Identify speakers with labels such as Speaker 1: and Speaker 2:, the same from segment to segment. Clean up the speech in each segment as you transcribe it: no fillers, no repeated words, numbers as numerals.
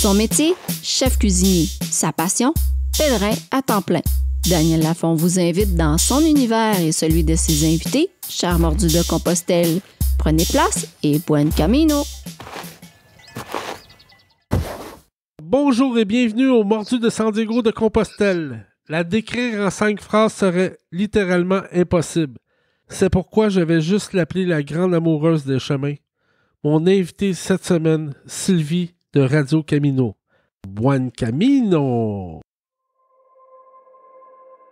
Speaker 1: Son métier, chef cuisinier. Sa passion, pèlerin à temps plein. Daniel Lafont vous invite dans son univers et celui de ses invités, chers mordus de Compostelle. Prenez place et buen camino!
Speaker 2: Bonjour et bienvenue au Mordu de San Diego de Compostelle. La décrire en 5 phrases serait littéralement impossible. C'est pourquoi je vais juste l'appeler la grande amoureuse des chemins. Mon invité cette semaine, Sylvie de Radio Camino. Buen camino!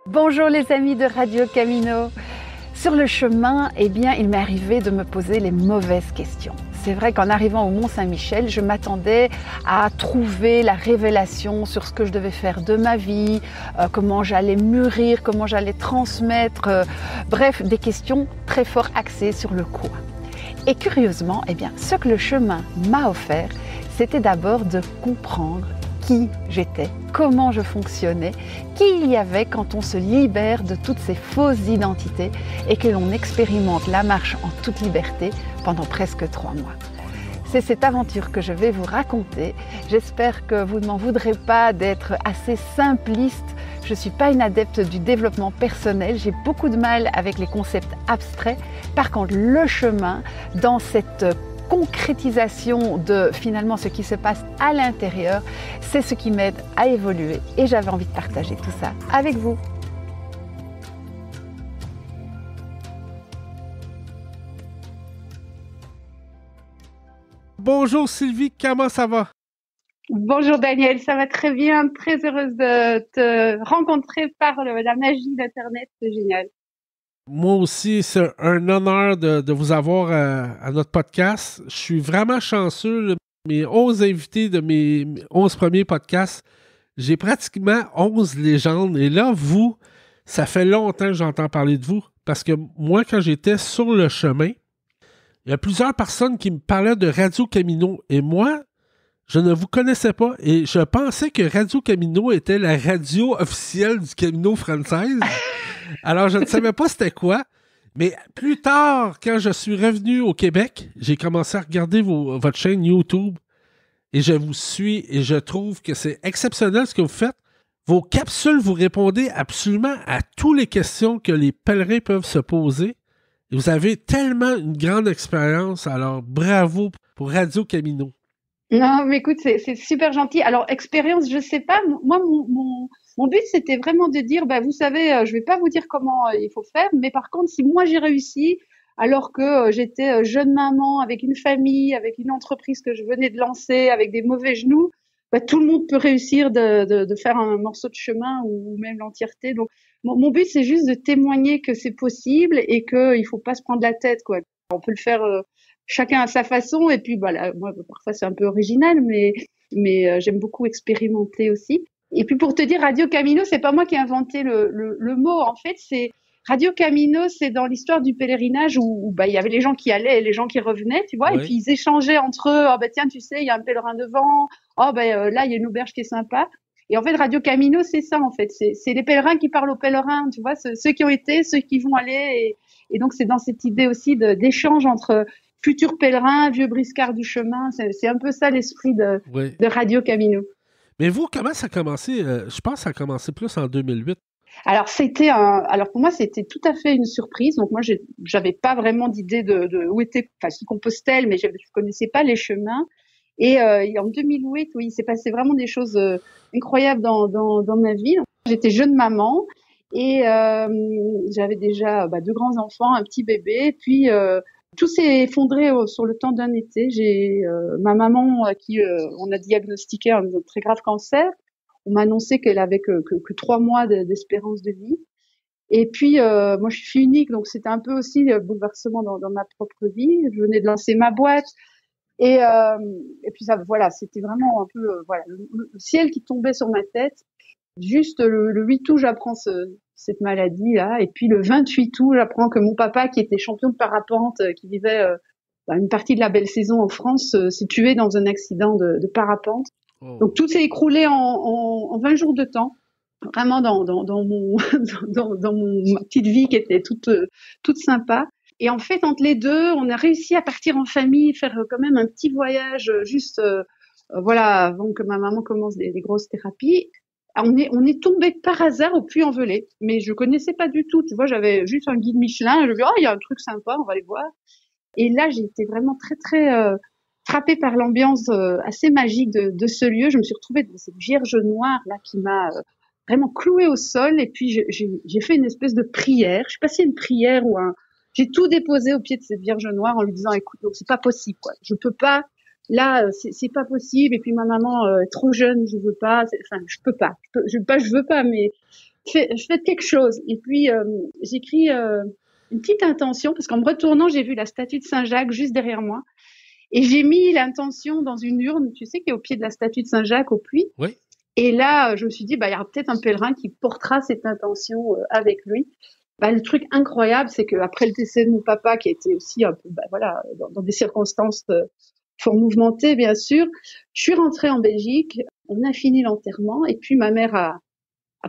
Speaker 3: Bonjour les amis de Radio Camino. Sur le chemin, il m'est arrivé de me poser les mauvaises questions. C'est vrai qu'en arrivant au Mont-Saint-Michel, je m'attendais à trouver la révélation sur ce que je devais faire de ma vie, comment j'allais mûrir, comment j'allais transmettre, bref, des questions très fort axées sur le quoi. Et curieusement, ce que le chemin m'a offert, c'était d'abord de comprendre qui j'étais, comment je fonctionnais, qui il y avait quand on se libère de toutes ces fausses identités et que l'on expérimente la marche en toute liberté pendant presque 3 mois. C'est cette aventure que je vais vous raconter. J'espère que vous ne m'en voudrez pas d'être assez simpliste. Je ne suis pas une adepte du développement personnel. J'ai beaucoup de mal avec les concepts abstraits. Par contre, le chemin, dans cette concrétisation de finalement ce qui se passe à l'intérieur, c'est ce qui m'aide à évoluer et j'avais envie de partager tout ça avec vous.
Speaker 2: Bonjour Sylvie, comment ça va?
Speaker 4: Bonjour Daniel, ça va très bien, très heureuse de te rencontrer par la magie d'Internet, c'est génial.
Speaker 2: Moi aussi, c'est un honneur de vous avoir à notre podcast. Je suis vraiment chanceux. Là. Mes 11 invités de mes 11 premiers podcasts, j'ai pratiquement 11 légendes. Et là, vous, ça fait longtemps que j'entends parler de vous. Parce que moi, quand j'étais sur le chemin, il y a plusieurs personnes qui me parlaient de Radio Camino. Et moi, je ne vous connaissais pas. Et je pensais que Radio Camino était la radio officielle du Camino française. Alors, je ne savais pas c'était quoi, mais plus tard, quand je suis revenu au Québec, j'ai commencé à regarder votre chaîne YouTube et je vous suis et je trouve que c'est exceptionnel ce que vous faites. Vos capsules, vous répondez absolument à toutes les questions que les pèlerins peuvent se poser. Et vous avez tellement une grande expérience, alors bravo pour Radio Camino.
Speaker 4: Non, mais écoute, c'est super gentil. Alors, expérience, je sais pas. Moi, mon but, c'était vraiment de dire, vous savez, je vais pas vous dire comment il faut faire, mais par contre, si moi j'ai réussi, alors que j'étais jeune maman avec une famille, avec une entreprise que je venais de lancer, avec des mauvais genoux, tout le monde peut réussir de faire un morceau de chemin ou même l'entièreté. Donc, mon but, c'est juste de témoigner que c'est possible et que il faut pas se prendre la tête, quoi. On peut le faire chacun à sa façon, et puis moi parfois c'est un peu original, mais j'aime beaucoup expérimenter aussi. Et puis pour te dire, Radio Camino, c'est pas moi qui ai inventé le mot. En fait, c'est Radio Camino, c'est dans l'histoire du pèlerinage où il y avait les gens qui allaient et les gens qui revenaient, tu vois, oui. Et puis ils échangeaient entre eux. Tiens, tu sais, il y a un pèlerin devant. Là, il y a une auberge qui est sympa. Et en fait, Radio Camino, c'est ça, en fait. C'est les pèlerins qui parlent aux pèlerins, tu vois, ceux qui ont été, ceux qui vont aller. Et donc, c'est dans cette idée aussi d'échange entre futurs pèlerins, vieux briscards du chemin. C'est un peu ça l'esprit de Radio Camino.
Speaker 2: Mais vous, comment ça a commencé? Je pense que ça a commencé plus en 2008.
Speaker 4: Alors, pour moi, c'était tout à fait une surprise. Donc, moi, j'avais pas vraiment d'idée de où était, si Compostelle, mais je connaissais pas les chemins. Et en 2008, oui, il s'est passé vraiment des choses incroyables dans ma vie. J'étais jeune maman et j'avais déjà 2 grands enfants, un petit bébé. Puis tout s'est effondré sur le temps d'un été. J'ai ma maman qui on a diagnostiqué un très grave cancer. On m'a annoncé qu'elle avait que 3 mois d'espérance de vie. Et puis moi je suis fille unique, donc c'était un peu aussi le bouleversement dans ma propre vie. Je venais de lancer ma boîte. Et puis ça, voilà, c'était vraiment un peu le ciel qui tombait sur ma tête. Juste le 8 août, j'apprends cette maladie-là. Et puis le 28 août, j'apprends que mon papa, qui était champion de parapente, qui vivait une partie de la belle saison en France, s'est tué dans un accident de parapente. Oh. Donc tout s'est écroulé en 20 jours de temps. Vraiment dans ma petite vie qui était toute sympa. Et en fait, entre les deux, on a réussi à partir en famille, faire quand même un petit voyage juste voilà, avant que ma maman commence des grosses thérapies. On est tombé par hasard au Puy-en-Velay, mais je connaissais pas du tout. Tu vois, j'avais juste un guide Michelin. Je me dis, oh, il y a un truc sympa, on va aller voir. Et là, j'ai été vraiment très, très frappée par l'ambiance assez magique de ce lieu. Je me suis retrouvée dans cette Vierge noire là qui m'a vraiment clouée au sol. Et puis, j'ai fait une espèce de prière. Je sais pas si c'est une prière ou un... J'ai tout déposé au pied de cette Vierge noire en lui disant, écoute, c'est pas possible, quoi. Je peux pas... Là, c'est pas possible. Et puis ma maman est trop jeune, je veux pas. Enfin, je peux pas. Je veux pas, mais faites quelque chose. Et puis j'écris une petite intention parce qu'en me retournant, j'ai vu la statue de Saint-Jacques juste derrière moi, et j'ai mis l'intention dans une urne, tu sais, qui est au pied de la statue de Saint-Jacques au puits.
Speaker 2: Oui.
Speaker 4: Et là, je me suis dit, bah, il y aura peut-être un pèlerin qui portera cette intention avec lui. Bah, le truc incroyable, c'est que après le décès de mon papa, qui était aussi un peu, bah, voilà, dans des circonstances fort mouvementées, bien sûr, je suis rentrée en Belgique. On a fini l'enterrement, et puis ma mère a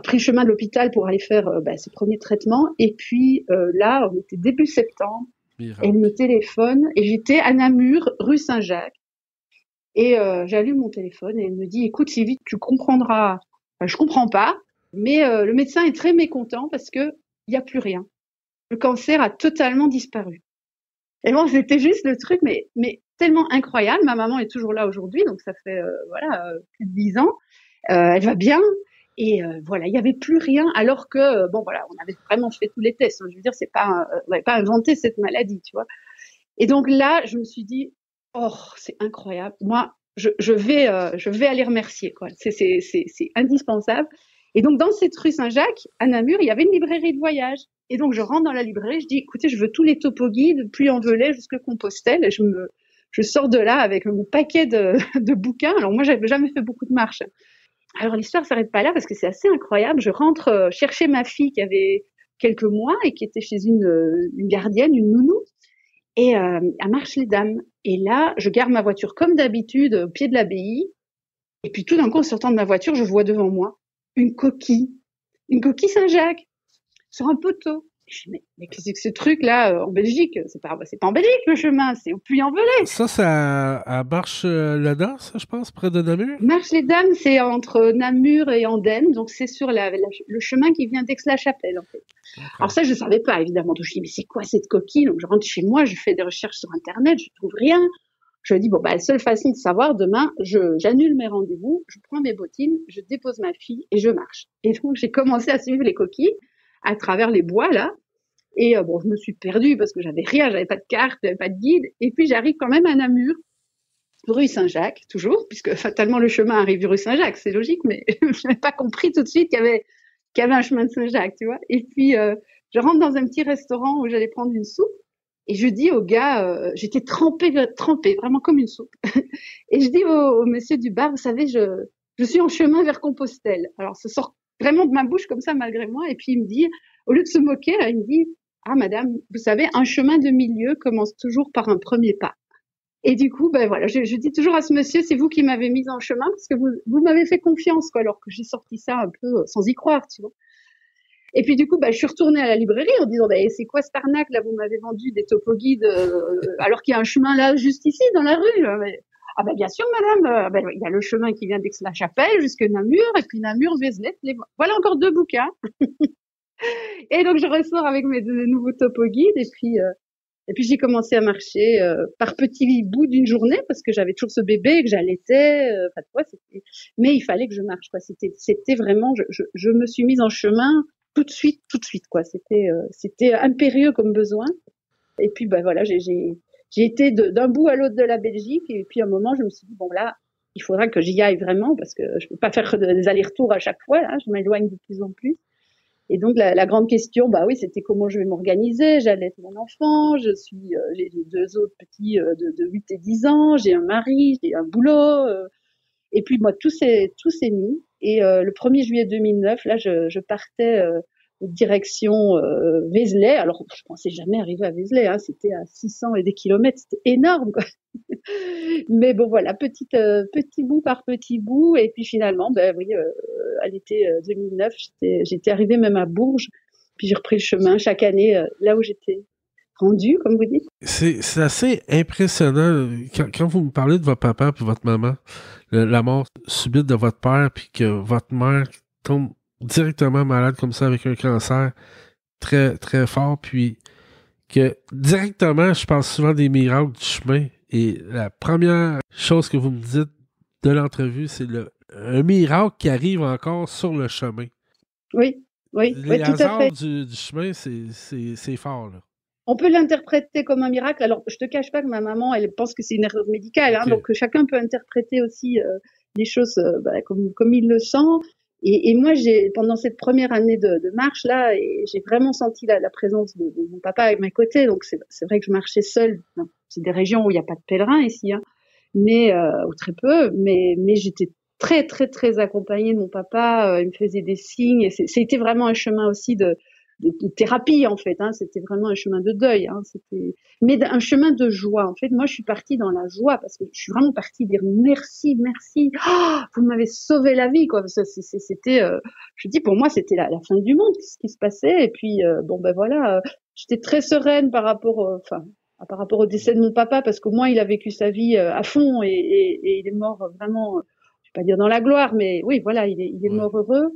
Speaker 4: pris le chemin de l'hôpital pour aller faire ses premiers traitements. Et puis là, on était début septembre.
Speaker 2: Miracle.
Speaker 4: Elle me téléphone et j'étais à Namur, rue Saint-Jacques. Et j'allume mon téléphone et elle me dit, écoute Sylvie, tu comprendras. Enfin, je comprends pas, mais le médecin est très mécontent parce que il y a plus rien. Le cancer a totalement disparu. Et bon, c'était juste le truc, mais tellement incroyable. Ma maman est toujours là aujourd'hui, donc ça fait plus de 10 ans. Elle va bien. Et voilà, il y avait plus rien, alors que bon voilà, on avait vraiment fait tous les tests. Je veux dire, on n'avait pas inventé cette maladie, tu vois. Et donc là, je me suis dit, oh, c'est incroyable. Moi, je vais aller remercier, quoi. C'est indispensable. Et donc dans cette rue Saint-Jacques, à Namur, il y avait une librairie de voyage. Et donc je rentre dans la librairie, je dis, écoutez, je veux tous les topoguides, Puy-en-Velay jusqu'à Compostelle. Et je sors de là avec mon paquet de bouquins. Alors moi, j'avais jamais fait beaucoup de marches. Alors l'histoire s'arrête pas là parce que c'est assez incroyable. Je rentre chercher ma fille qui avait quelques mois et qui était chez une gardienne, une nounou, et à Marche-les-Dames. Et là, je gare ma voiture comme d'habitude au pied de l'abbaye. Et puis tout d'un coup, en sortant de ma voiture, je vois devant moi une coquille Saint-Jacques sur un poteau. Je dis, mais qu'est-ce que c'est que ce truc-là en Belgique? C'est pas en Belgique le chemin, c'est au Puy-en-Velay.
Speaker 2: Ça, c'est à Marche-les-Dames, ça, je pense, près de Namur?
Speaker 4: Marche-les-Dames, c'est entre Namur et Andenne, donc c'est sur le chemin qui vient d'Aix-la-Chapelle, en fait. Okay. Alors ça, je savais pas, évidemment. Donc je dis, mais c'est quoi cette coquille? Donc je rentre chez moi, je fais des recherches sur Internet, je trouve rien. Je dis, bon, la seule façon de savoir, demain, j'annule mes rendez-vous, je prends mes bottines, je dépose ma fille et je marche. Et donc j'ai commencé à suivre les coquilles à travers les bois, là. Et bon, je me suis perdue parce que j'avais rien, j'avais pas de carte, j'avais pas de guide. Et puis j'arrive quand même à Namur, rue Saint-Jacques, toujours, puisque fatalement le chemin arrive rue Saint-Jacques, c'est logique, mais je n'avais pas compris tout de suite qu'il y avait un chemin de Saint-Jacques, tu vois. Et puis je rentre dans un petit restaurant où j'allais prendre une soupe, et je dis au gars, j'étais trempée, vraiment comme une soupe. Et je dis au monsieur du bar, vous savez, je suis en chemin vers Compostelle. Alors ça sort vraiment de ma bouche comme ça malgré moi, et puis il me dit, au lieu de se moquer, là, il me dit, ah madame, vous savez, un chemin de milieu commence toujours par un premier pas. Et du coup, ben voilà, je dis toujours à ce monsieur, c'est vous qui m'avez mise en chemin parce que vous m'avez fait confiance, quoi, alors que j'ai sorti ça un peu sans y croire, tu vois. Et puis du coup, je suis retournée à la librairie en disant, c'est quoi cette arnaque là, vous m'avez vendu des topoguides alors qu'il y a un chemin là, juste ici, dans la rue. Ah bien sûr, madame, il y a le chemin qui vient d'Aix-la-Chapelle jusque Namur, et puis Namur-Vézelay. Voilà encore 2 bouquins. Et donc je ressors avec mes 2 nouveaux topoguides, et puis j'ai commencé à marcher par petits bouts d'une journée parce que j'avais toujours ce bébé que j'allaitais. Mais il fallait que je marche, quoi. C'était vraiment, je me suis mise en chemin tout de suite, quoi. C'était impérieux comme besoin. Et puis voilà, j'ai été d'un bout à l'autre de la Belgique, et puis à un moment je me suis dit, bon là, il faudra que j'y aille vraiment parce que je peux pas faire des allers-retours à chaque fois, là, je m'éloigne de plus en plus. Et donc la grande question, oui, c'était comment je vais m'organiser. J'allaite mon enfant, j'ai 2 autres petits de 8 et 10 ans, j'ai un mari, j'ai un boulot. Et puis moi, tout s'est mis. Et le 1er juillet 2009, là, je partais direction Vézelay. Alors, je pensais jamais arriver à Vézelay, hein, c'était à 600 et des kilomètres, c'était énorme, quoi. Mais bon, voilà, petit bout par petit bout. Et puis finalement, oui, à l'été 2009, j'étais arrivée même à Bourges. Puis j'ai repris le chemin chaque année là où j'étais rendu, comme vous dites.
Speaker 2: C'est assez impressionnant quand vous me parlez de votre papa et votre maman, la mort subite de votre père, puis que votre mère tombe directement malade comme ça avec un cancer très, très fort, puis que directement, je parle souvent des miracles du chemin, et la première chose que vous me dites de l'entrevue, c'est un miracle qui arrive encore sur le chemin.
Speaker 4: Oui, oui,
Speaker 2: Les
Speaker 4: tout à
Speaker 2: hasards
Speaker 4: fait.
Speaker 2: du chemin, c'est fort, là.
Speaker 4: On peut l'interpréter comme un miracle. Alors, je te cache pas que ma maman, elle pense que c'est une erreur médicale,
Speaker 2: Okay.
Speaker 4: donc chacun peut interpréter aussi les choses comme il le sent. Et moi, pendant cette première année de marche là, j'ai vraiment senti la présence de mon papa à mes côtés. Donc c'est vrai que je marchais seule. C'est des régions où il n'y a pas de pèlerins ici, hein, mais ou très peu. Mais j'étais très très très accompagnée de mon papa. Il me faisait des signes. Et c'était vraiment un chemin aussi de thérapie en fait, hein. C'était vraiment un chemin de deuil, hein. Mais un chemin de joie. En fait, moi, je suis partie dans la joie parce que je suis vraiment partie dire merci, oh, vous m'avez sauvé la vie, quoi. C'était, je dis, pour moi, c'était la fin du monde, ce qui se passait. Et puis, voilà, j'étais très sereine par rapport au décès de mon papa parce qu'au moins, il a vécu sa vie à fond et il est mort vraiment, je vais pas dire dans la gloire, mais oui, voilà, il est mort heureux.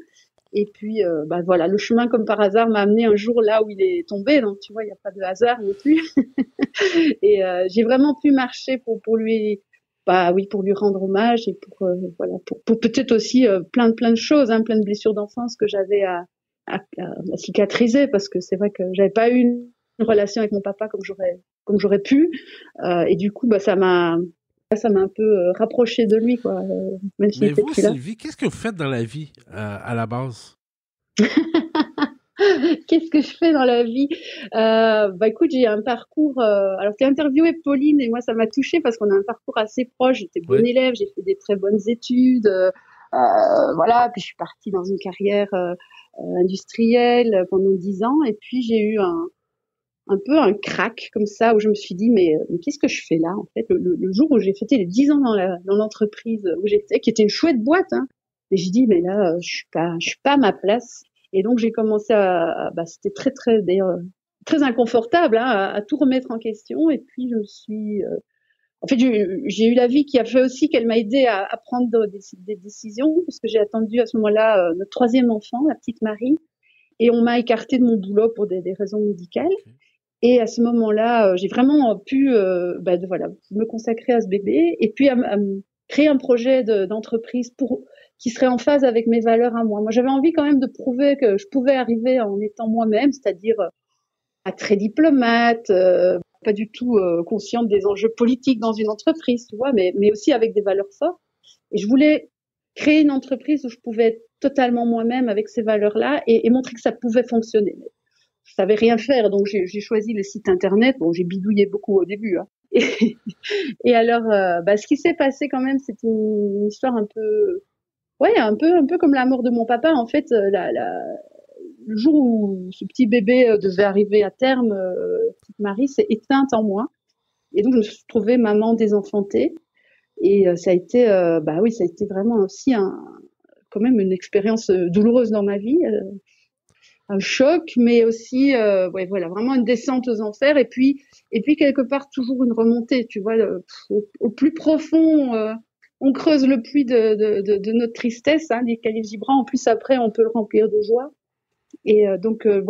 Speaker 4: Et puis, voilà, le chemin, comme par hasard, m'a amené un jour là où il est tombé. Donc, tu vois, il n'y a pas de hasard non plus. Et j'ai vraiment pu marcher pour lui, pour lui rendre hommage et pour peut-être aussi plein de choses, hein, plein de blessures d'enfance que j'avais à cicatriser parce que c'est vrai que j'avais pas eu une relation avec mon papa comme j'aurais pu. Et du coup, ça m'a un peu rapproché de lui, quoi. Même s'il était plus là.
Speaker 2: Sylvie, qu'est-ce que vous faites dans la vie à la base?
Speaker 4: Qu'est-ce que je fais dans la vie? Écoute, j'ai un parcours. Alors, tu as interviewé Pauline et moi, ça m'a touchée parce qu'on a un parcours assez proche. J'étais bonne élève, j'ai fait des très bonnes études. Voilà, puis je suis partie dans une carrière industrielle pendant 10 ans. Et puis, j'ai eu un peu un crack comme ça où je me suis dit mais qu'est-ce que je fais là en fait le jour où j'ai fêté les 10 ans dans l'entreprise où j'étais, qui était une chouette boîte, hein, et j'ai dit mais là je suis pas à ma place. Et donc j'ai commencé c'était très très d'ailleurs très inconfortable, hein, à tout remettre en question. Et puis je me suis en fait j'ai eu la vie qui a fait aussi qu'elle m'a aidée à prendre des décisions parce que j'ai attendu à ce moment-là notre 3e enfant, la petite Marie, et on m'a écartée de mon boulot pour des raisons médicales. Okay. Et à ce moment-là, j'ai vraiment pu me consacrer à ce bébé et puis à créer un projet d'entreprise qui serait en phase avec mes valeurs à moi. Moi, j'avais envie quand même de prouver que je pouvais arriver en étant moi-même, c'est-à-dire très diplomate, pas du tout consciente des enjeux politiques dans une entreprise, tu vois, mais aussi avec des valeurs fortes. Et je voulais créer une entreprise où je pouvais être totalement moi-même avec ces valeurs-là et montrer que ça pouvait fonctionner. Je savais rien faire, donc j'ai choisi le site internet. Bon, j'ai bidouillé beaucoup au début, hein. Et alors, ce qui s'est passé quand même, c'est une histoire un peu comme la mort de mon papa. En fait, le jour où ce petit bébé devait arriver à terme, petite Marie s'est éteinte en moi. Et donc, je me suis trouvée maman désenfantée. Et ça a été, ça a été vraiment aussi quand même une expérience douloureuse dans ma vie. Un choc, mais aussi vraiment une descente aux enfers et puis quelque part toujours une remontée, tu vois, au plus profond, on creuse le puits de notre tristesse, hein, des calices vibrants. En plus après on peut le remplir de joie. Et donc le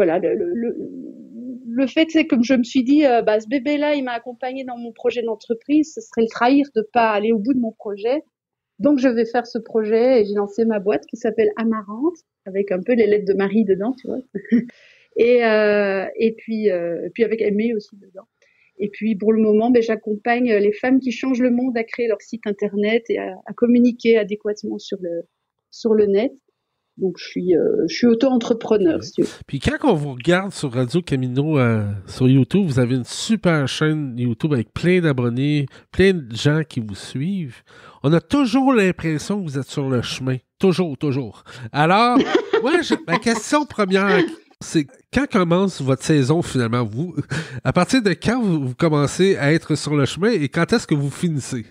Speaker 4: fait c'est que je me suis dit ce bébé là il m'a accompagnée dans mon projet d'entreprise, ce serait le trahir de pas aller au bout de mon projet. Donc, je vais faire ce projet et j'ai lancé ma boîte qui s'appelle Amarante, avec un peu les lettres de Marie dedans, tu vois. Et puis avec Aimée aussi dedans. Et puis, pour le moment, j'accompagne les femmes qui changent le monde à créer leur site internet et à communiquer adéquatement sur le net. Donc, je suis auto-entrepreneur.
Speaker 2: Okay. Si tu veux. Puis quand on vous regarde sur Radio Camino sur YouTube, vous avez une super chaîne YouTube avec plein d'abonnés, plein de gens qui vous suivent. On a toujours l'impression que vous êtes sur le chemin. Toujours. Alors, ma question première, c'est quand commence votre saison finalement? Vous, à partir de quand vous commencez à être sur le chemin et quand est-ce que vous finissez?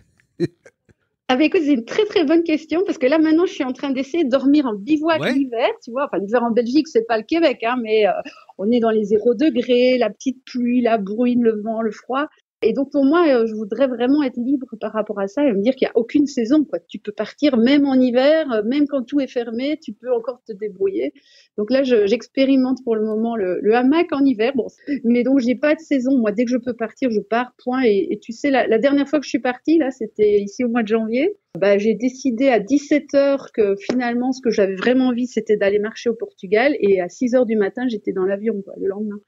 Speaker 4: Ah bah écoute, c'est une très très bonne question parce que là maintenant je suis en train d'essayer de dormir en bivouac l'hiver, tu vois. Enfin l'hiver en Belgique c'est pas le Québec, hein, mais on est dans les 0 degrés, la petite pluie, la bruine, le vent, le froid. Et donc pour moi, je voudrais vraiment être libre par rapport à ça et me dire qu'il y a aucune saison, quoi. Tu peux partir même en hiver, même quand tout est fermé, tu peux encore te débrouiller. Donc là, j'expérimente pour le moment le hamac en hiver. Bon, mais donc j'ai pas de saison. Moi, dès que je peux partir, je pars. Point. Et tu sais, la dernière fois que je suis partie, là, c'était ici au mois de janvier. Bah, j'ai décidé à 17h que finalement, ce que j'avais vraiment envie, c'était d'aller marcher au Portugal. Et à 6h du matin, j'étais dans l'avion, quoi, le lendemain.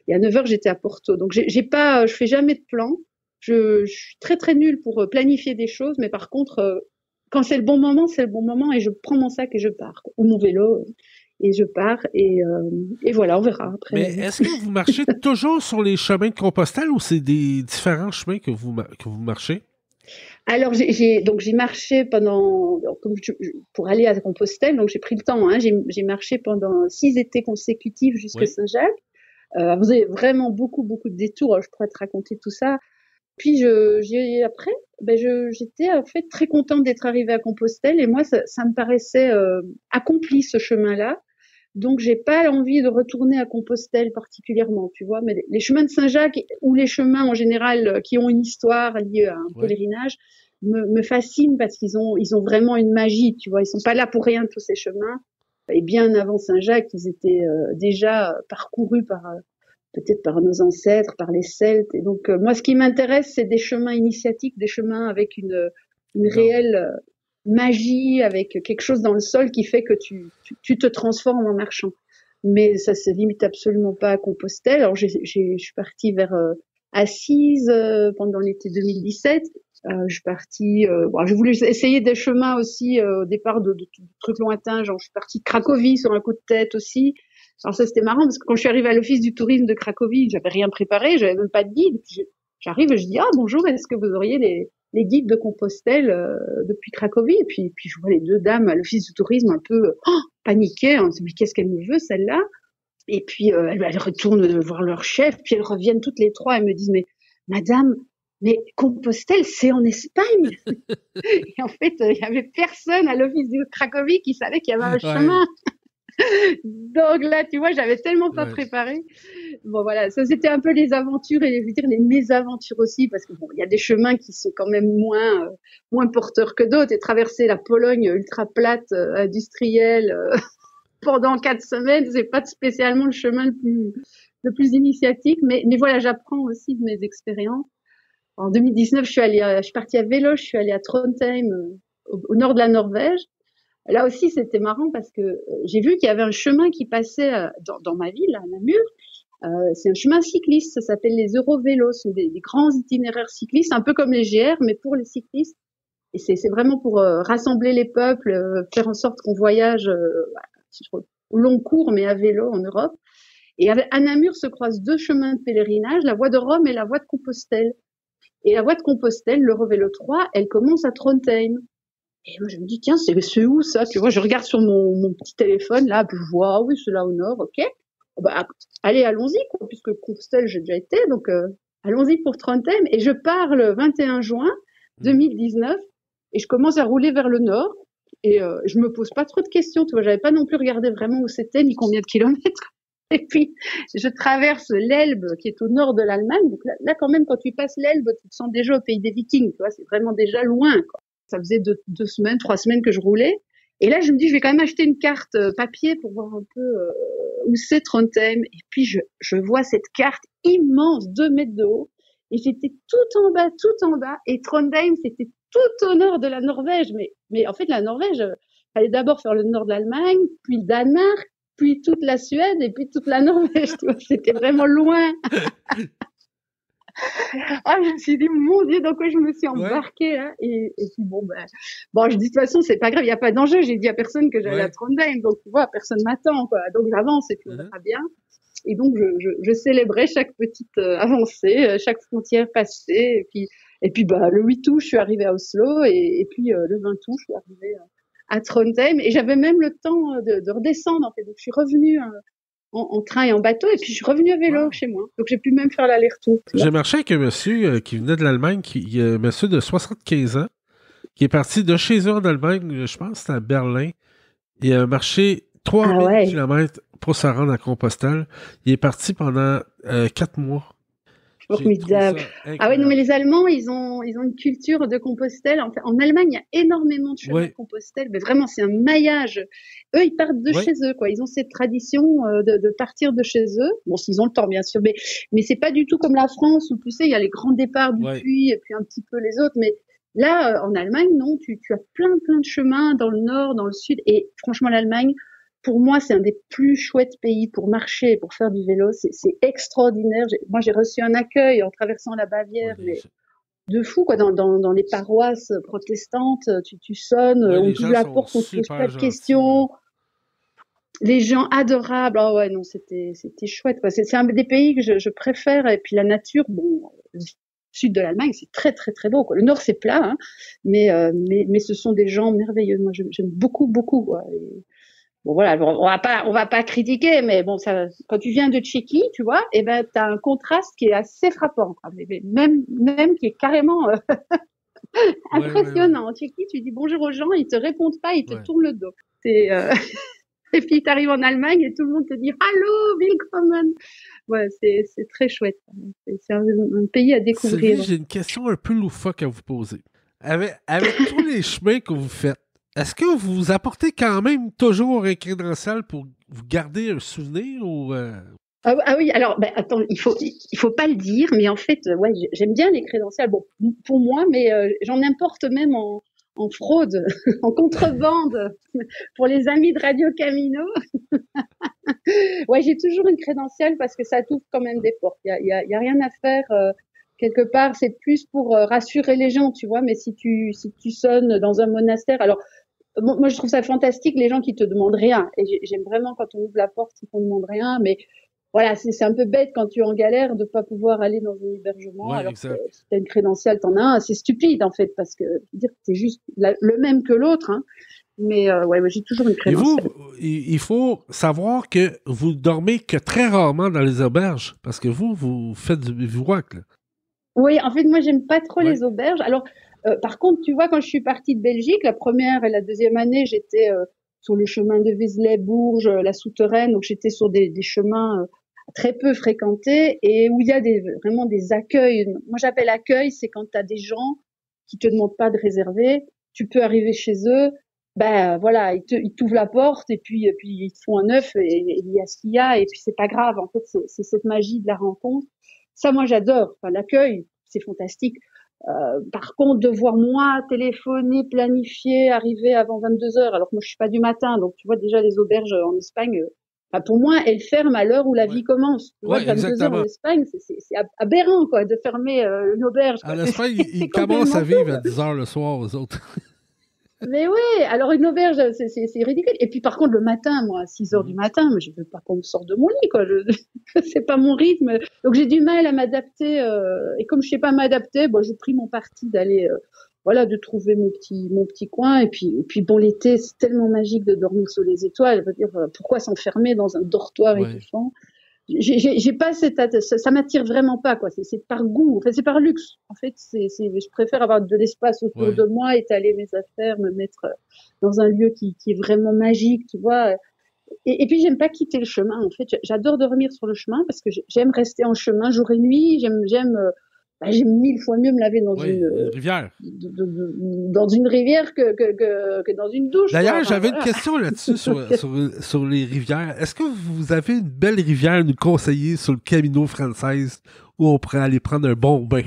Speaker 4: Et à 9h, j'étais à Porto. Donc, je fais jamais de plan. Je suis très, très nulle pour planifier des choses. Mais par contre, quand c'est le bon moment, c'est le bon moment. Et je prends mon sac et je pars, quoi. Ou mon vélo. Et je pars. Et voilà, on verra après.
Speaker 2: Mais est-ce que vous marchez toujours sur les chemins de Compostelle ou c'est des différents chemins que vous marchez?
Speaker 4: Alors, j'ai marché pour aller à Compostelle. Donc, j'ai pris le temps, hein. J'ai marché pendant 6 étés consécutifs jusqu'à Saint-Jacques. Vous avez vraiment beaucoup, beaucoup de détours. Je pourrais te raconter tout ça. Puis j'étais en fait très contente d'être arrivée à Compostelle et moi, ça me paraissait accompli ce chemin-là. Donc, j'ai pas envie de retourner à Compostelle particulièrement, tu vois. Mais les chemins de Saint-Jacques ou les chemins en général qui ont une histoire liée à un pèlerinage me fascinent parce qu'ils ont vraiment une magie, tu vois. Ils sont pas là pour rien tous ces chemins. Et bien avant Saint-Jacques, ils étaient déjà parcourus peut-être par nos ancêtres, par les Celtes. Et donc, moi, ce qui m'intéresse, c'est des chemins initiatiques, des chemins avec une réelle magie, avec quelque chose dans le sol qui fait que tu te transformes en marchant. Mais ça se limite absolument pas à Compostelle. Alors, je suis partie vers Assise pendant l'été 2017. Je suis partie. J'ai voulu essayer des chemins aussi au départ de trucs lointains. Genre, je suis partie de Cracovie sur un coup de tête aussi. Alors ça, c'était marrant parce que quand je suis arrivée à l'office du tourisme de Cracovie, j'avais rien préparé, j'avais même pas de guide. Puis j'arrive et je dis bonjour, est-ce que vous auriez les guides de Compostelle depuis Cracovie? Et puis je vois les deux dames à l'office du tourisme un peu paniquées. On se dit mais qu'est-ce qu'elle me veut celle-là? Et puis elles retournent voir leur chef, puis elles reviennent toutes les trois et me disent mais madame, mais Compostelle, c'est en Espagne. Et en fait, il y avait personne à l'office de Cracovie qui savait qu'il y avait un chemin. Donc là, tu vois, j'avais tellement pas préparé. Bon, voilà, ça c'était un peu les aventures et les mésaventures aussi, parce que bon, il y a des chemins qui sont quand même moins porteurs que d'autres. Et traverser la Pologne ultra plate, industrielle, pendant 4 semaines, c'est pas spécialement le chemin le plus initiatique. Mais voilà, j'apprends aussi de mes expériences. En 2019, je suis partie à vélo, je suis allée à Trondheim, au nord de la Norvège. Là aussi, c'était marrant parce que j'ai vu qu'il y avait un chemin qui passait dans ma ville, à Namur. C'est un chemin cycliste, ça s'appelle les Eurovélos, ce sont des grands itinéraires cyclistes, un peu comme les GR, mais pour les cyclistes. Et c'est vraiment pour rassembler les peuples, faire en sorte qu'on voyage au long cours, mais à vélo en Europe. Et à Namur se croisent 2 chemins de pèlerinage, la voie de Rome et la voie de Compostelle. Et la voie de Compostelle, l'Eurovélo 3, elle commence à Trondheim. Et moi, je me dis, tiens, c'est où ça? Tu vois, je regarde sur mon petit téléphone, là, puis je vois, oui, c'est là au nord, ok. Bah, allez, allons-y, quoi, puisque Compostelle, j'ai déjà été, donc allons-y pour Trondheim. Et je pars le 21 juin 2019, et je commence à rouler vers le nord, et je me pose pas trop de questions, tu vois, j'avais pas non plus regardé vraiment où c'était, ni combien de kilomètres. Et puis, je traverse l'Elbe, qui est au nord de l'Allemagne. Donc là, quand même, quand tu passes l'Elbe, tu te sens déjà au pays des Vikings, tu vois, c'est vraiment déjà loin, quoi. Ça faisait 2 semaines, 3 semaines que je roulais. Et là, je me dis, je vais quand même acheter une carte papier pour voir un peu où c'est Trondheim. Et puis, je vois cette carte immense, 2 mètres de haut. Et c'était tout en bas. Et Trondheim, c'était tout au nord de la Norvège. Mais en fait, la Norvège, fallait d'abord faire le nord de l'Allemagne, puis le Danemark, puis toute la Suède, et puis toute la Norvège. Tu vois, c'était vraiment loin. Je me suis dit, mon Dieu, dans quoi je me suis embarquée, là. Et puis bon, je dis, de toute façon, c'est pas grave, il n'y a pas d'enjeu. J'ai dit à personne que j'allais à Trondheim. Donc, tu vois, personne m'attend, quoi. Donc, j'avance et puis on verra bien. Et donc, je célébrais chaque petite avancée, chaque frontière passée. Et puis, le 8 août, je suis arrivée à Oslo. Et puis, le 20 août, je suis arrivée à Trondheim. Et j'avais même le temps de redescendre, en fait. Donc, je suis revenue en train et en bateau, et puis je suis revenue à vélo chez moi. Donc j'ai pu même faire l'aller-retour.
Speaker 2: J'ai marché avec un monsieur qui venait de l'Allemagne, un monsieur de 75 ans. qui est parti de chez eux en Allemagne, je pense que c'était à Berlin. Il a marché 3000 km pour se rendre à Compostelle. Il est parti pendant 4 mois.
Speaker 4: Formidable. Ah oui, non, mais les Allemands, ils ont une culture de Compostelle. En Allemagne, il y a énormément de chemins de Compostelle, mais vraiment, c'est un maillage. Eux, ils partent de chez eux, quoi. Ils ont cette tradition de partir de chez eux. Bon, s'ils ont le temps, bien sûr, mais c'est pas du tout comme la France où, tu sais, il y a les grands départs du Puy et puis un petit peu les autres. Mais là, en Allemagne, non, tu as plein de chemins dans le nord, dans le sud. Et franchement, l'Allemagne, pour moi, c'est un des plus chouettes pays pour marcher, pour faire du vélo. C'est extraordinaire. Moi, j'ai reçu un accueil en traversant la Bavière, mais de fou, quoi. Dans les paroisses protestantes, tu sonnes, on t'ouvre la porte, on te pose pas de questions. Les gens adorables. Oh ouais, non, c'était chouette, quoi. C'est un des pays que je préfère. Et puis la nature, bon, le sud de l'Allemagne, c'est très, très, très beau, quoi. Le nord, c'est plat, hein. Mais ce sont des gens merveilleux. Moi, j'aime beaucoup, beaucoup, quoi. Et, bon voilà, on va pas critiquer, mais bon, ça, quand tu viens de Tchéquie, tu vois, et ben t'as un contraste qui est assez frappant, quoi. Même qui est carrément impressionnant. En Tchéquie, tu dis bonjour aux gens, ils te répondent pas, ils te tournent le dos. Et puis t'arrives en Allemagne et tout le monde te dit Hallo, willkommen. Ouais, c'est très chouette. C'est un pays à découvrir.
Speaker 2: J'ai une question un peu loufoque à vous poser. Avec tous les chemins que vous faites, est-ce que vous apportez quand même toujours un crédential pour vous garder un souvenir ou
Speaker 4: Ah oui, alors attends, il faut pas le dire, mais en fait, ouais, j'aime bien les crédentials. Bon, pour moi, mais j'en importe même en fraude, en contrebande pour les amis de Radio Camino. Ouais, j'ai toujours une crédentiale parce que ça t'ouvre quand même des portes. Il y a rien à faire. Quelque part, c'est plus pour rassurer les gens, tu vois. Mais si tu sonnes dans un monastère, alors bon, moi je trouve ça fantastique les gens qui te demandent rien. Et j'aime vraiment quand on ouvre la porte et qu'on ne demande rien. Mais voilà, c'est un peu bête quand tu es en galère de pas pouvoir aller dans un hébergement.
Speaker 2: Ouais,
Speaker 4: alors que si t'as une crédentiale, t'en as un. C'est stupide en fait parce que dire c'est juste le même que l'autre. Hein. Mais ouais, j'ai toujours une crédentiale.
Speaker 2: Et vous, il faut savoir que vous dormez que très rarement dans les auberges parce que vous faites du bivouac, là.
Speaker 4: Oui, en fait, moi, j'aime pas trop les auberges. Alors, par contre, tu vois, quand je suis partie de Belgique, la première et la deuxième année, j'étais sur le chemin de Vézelay, Bourges, la Souterraine, donc j'étais sur des chemins très peu fréquentés et où il y a vraiment des accueils. Moi, j'appelle accueil, c'est quand tu as des gens qui te demandent pas de réserver, tu peux arriver chez eux, ben voilà, ils t'ouvrent la porte et puis ils te font un œuf et il y a ce qu'il y a et puis c'est pas grave. En fait, c'est cette magie de la rencontre. Ça, moi, j'adore. Enfin, l'accueil, c'est fantastique. Par contre, devoir moi téléphoner, planifier, arriver avant 22 heures, alors que moi, je suis pas du matin. Donc, tu vois, déjà, les auberges en Espagne, pour moi, elles ferment à l'heure où la vie commence. Tu vois, 22 heures en Espagne, c'est aberrant, quoi, de fermer une auberge.
Speaker 2: En Espagne, ils commencent à vivre à 10 heures le soir, aux autres.
Speaker 4: Mais oui, alors une auberge, c'est ridicule. Et puis par contre, le matin, moi, à 6 heures du matin, mais je veux pas qu'on me sorte de mon lit, quoi. C'est pas mon rythme. Donc j'ai du mal à m'adapter. Et comme je sais pas m'adapter, bon, j'ai pris mon parti d'aller, voilà, de trouver mon petit coin. Et puis bon, l'été, c'est tellement magique de dormir sous les étoiles. Je veux dire, pourquoi s'enfermer dans un dortoir étouffant? J'ai pas ça m'attire vraiment pas, quoi. C'est par goût, enfin c'est par luxe. En fait, je préfère avoir de l'espace autour de moi, étaler mes affaires, me mettre dans un lieu qui est vraiment magique, tu vois. Et puis j'aime pas quitter le chemin. En fait, j'adore dormir sur le chemin parce que j'aime rester en chemin jour et nuit. J'aime 1000 fois mieux me laver dans une
Speaker 2: rivière.
Speaker 4: Dans une rivière que dans une douche.
Speaker 2: D'ailleurs, j'avais une question là-dessus sur les rivières. Est-ce que vous avez une belle rivière à nous conseiller sur le Camino Frances où on pourrait aller prendre un bon bain?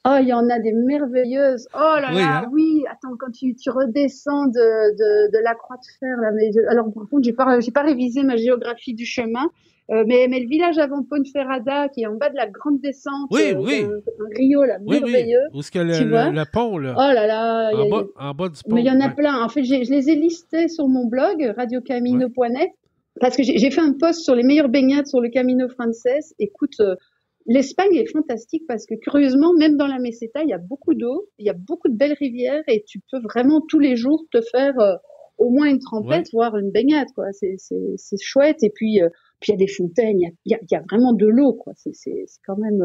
Speaker 4: Oh, il y en a des merveilleuses. Oh là là, oui. Attends, quand tu redescends de la Croix de Fer, là, alors par contre, j'ai pas révisé ma géographie du chemin. Mais le village avant Ponferrada, qui est en bas de la grande descente, un rio là, merveilleux.
Speaker 2: Où est-ce qu'il y a le pont, là?
Speaker 4: Oh là là.
Speaker 2: En bas du pont.
Speaker 4: Mais il y en a plein. En fait, je les ai listés sur mon blog, radiocamino.net, parce que j'ai fait un post sur les meilleures baignades sur le Camino Frances. Écoute, l'Espagne est fantastique parce que curieusement, même dans la Meseta, il y a beaucoup d'eau, il y a beaucoup de belles rivières et tu peux vraiment tous les jours te faire au moins une trempette, voire une baignade, quoi. C'est chouette. Et puis il y a des fontaines, il y a vraiment de l'eau, quoi. C'est quand même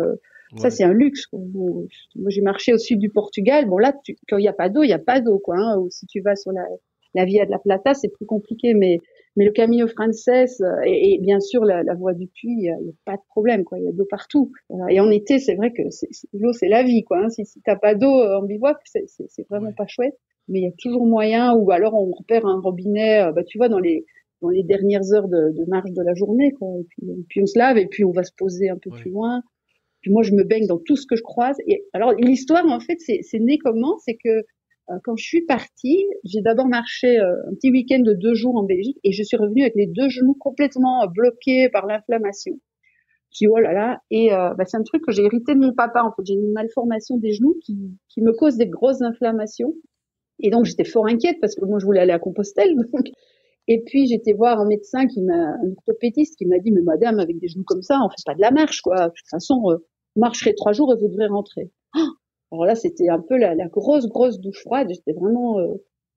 Speaker 4: Ça, c'est un luxe. Bon, moi, j'ai marché au sud du Portugal. Bon, là, quand il n'y a pas d'eau, il n'y a pas d'eau, quoi. Hein. Ou si tu vas sur la Via de la Plata, c'est plus compliqué. Mais le Camino Frances et bien sûr la Voie du Puy, il n'y a pas de problème, quoi. Il y a de l'eau partout. Et en été, c'est vrai que l'eau, c'est la vie, quoi. Hein. Si t'as pas d'eau en bivouac, c'est vraiment pas chouette. Mais il y a toujours moyen. Ou alors on repère un robinet. Tu vois, dans les dernières heures de marche de la journée, quoi. Et puis on se lave et puis on va se poser un peu plus loin. Puis moi, je me baigne dans tout ce que je croise. Et alors, l'histoire, en fait, c'est né comment? C'est que quand je suis partie, j'ai d'abord marché un petit week-end de 2 jours en Belgique et je suis revenue avec les 2 genoux complètement bloqués par l'inflammation. Puis oh là là. Et c'est un truc que j'ai hérité de mon papa. En fait, j'ai une malformation des genoux qui me cause des grosses inflammations. Et donc, j'étais fort inquiète parce que moi, je voulais aller à Compostelle. Donc. Et puis, j'étais voir un médecin un orthopédiste qui m'a dit, mais madame, avec des genoux comme ça, on fait pas de la marche, quoi. De toute façon, marcherez 3 jours et vous devrez rentrer. Alors là, c'était un peu la grosse douche froide. J'étais vraiment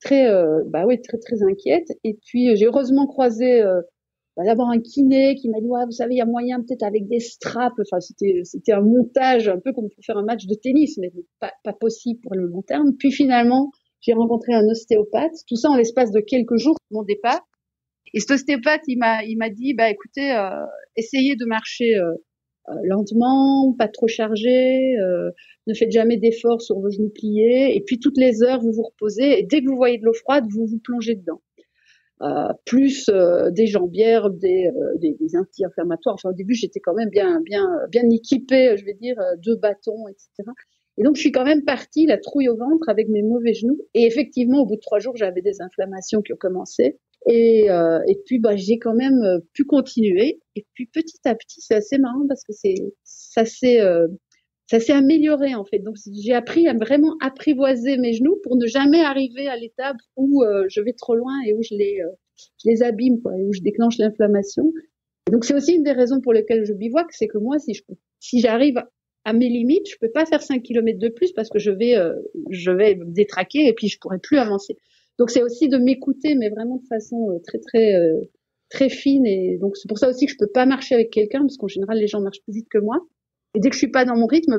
Speaker 4: très très inquiète. Et puis, j'ai heureusement croisé d'abord un kiné qui m'a dit, ouais, vous savez, il y a moyen peut-être avec des straps. Enfin, c'était un montage un peu comme pour faire un match de tennis, mais pas possible pour le long terme. Puis finalement, j'ai rencontré un ostéopathe, tout ça en l'espace de quelques jours de mon départ. Et cet ostéopathe, il m'a dit, écoutez, essayez de marcher lentement, pas trop chargé, ne faites jamais d'efforts sur vos genoux pliés, et puis toutes les heures, vous vous reposez, et dès que vous voyez de l'eau froide, vous vous plongez dedans. Plus des jambières, des anti-inflammatoires. Enfin, au début, j'étais quand même bien équipée, je vais dire, 2 bâtons, etc. Et donc, je suis quand même partie, la trouille au ventre, avec mes mauvais genoux. Et effectivement, au bout de 3 jours, j'avais des inflammations qui ont commencé. Et puis, j'ai quand même pu continuer. Et puis, petit à petit, c'est assez marrant parce que ça s'est amélioré, en fait. Donc, j'ai appris à vraiment apprivoiser mes genoux pour ne jamais arriver à l'étape où je vais trop loin et où je les abîme, quoi, et où je déclenche l'inflammation. Et donc, c'est aussi une des raisons pour lesquelles je bivouaque, c'est que moi, si j'arrive à mes limites, je peux pas faire 5 km de plus parce que je vais me détraquer et puis je pourrai plus avancer. Donc c'est aussi de m'écouter, mais vraiment de façon très fine. Et donc c'est pour ça aussi que je peux pas marcher avec quelqu'un parce qu'en général les gens marchent plus vite que moi. Et dès que je suis pas dans mon rythme,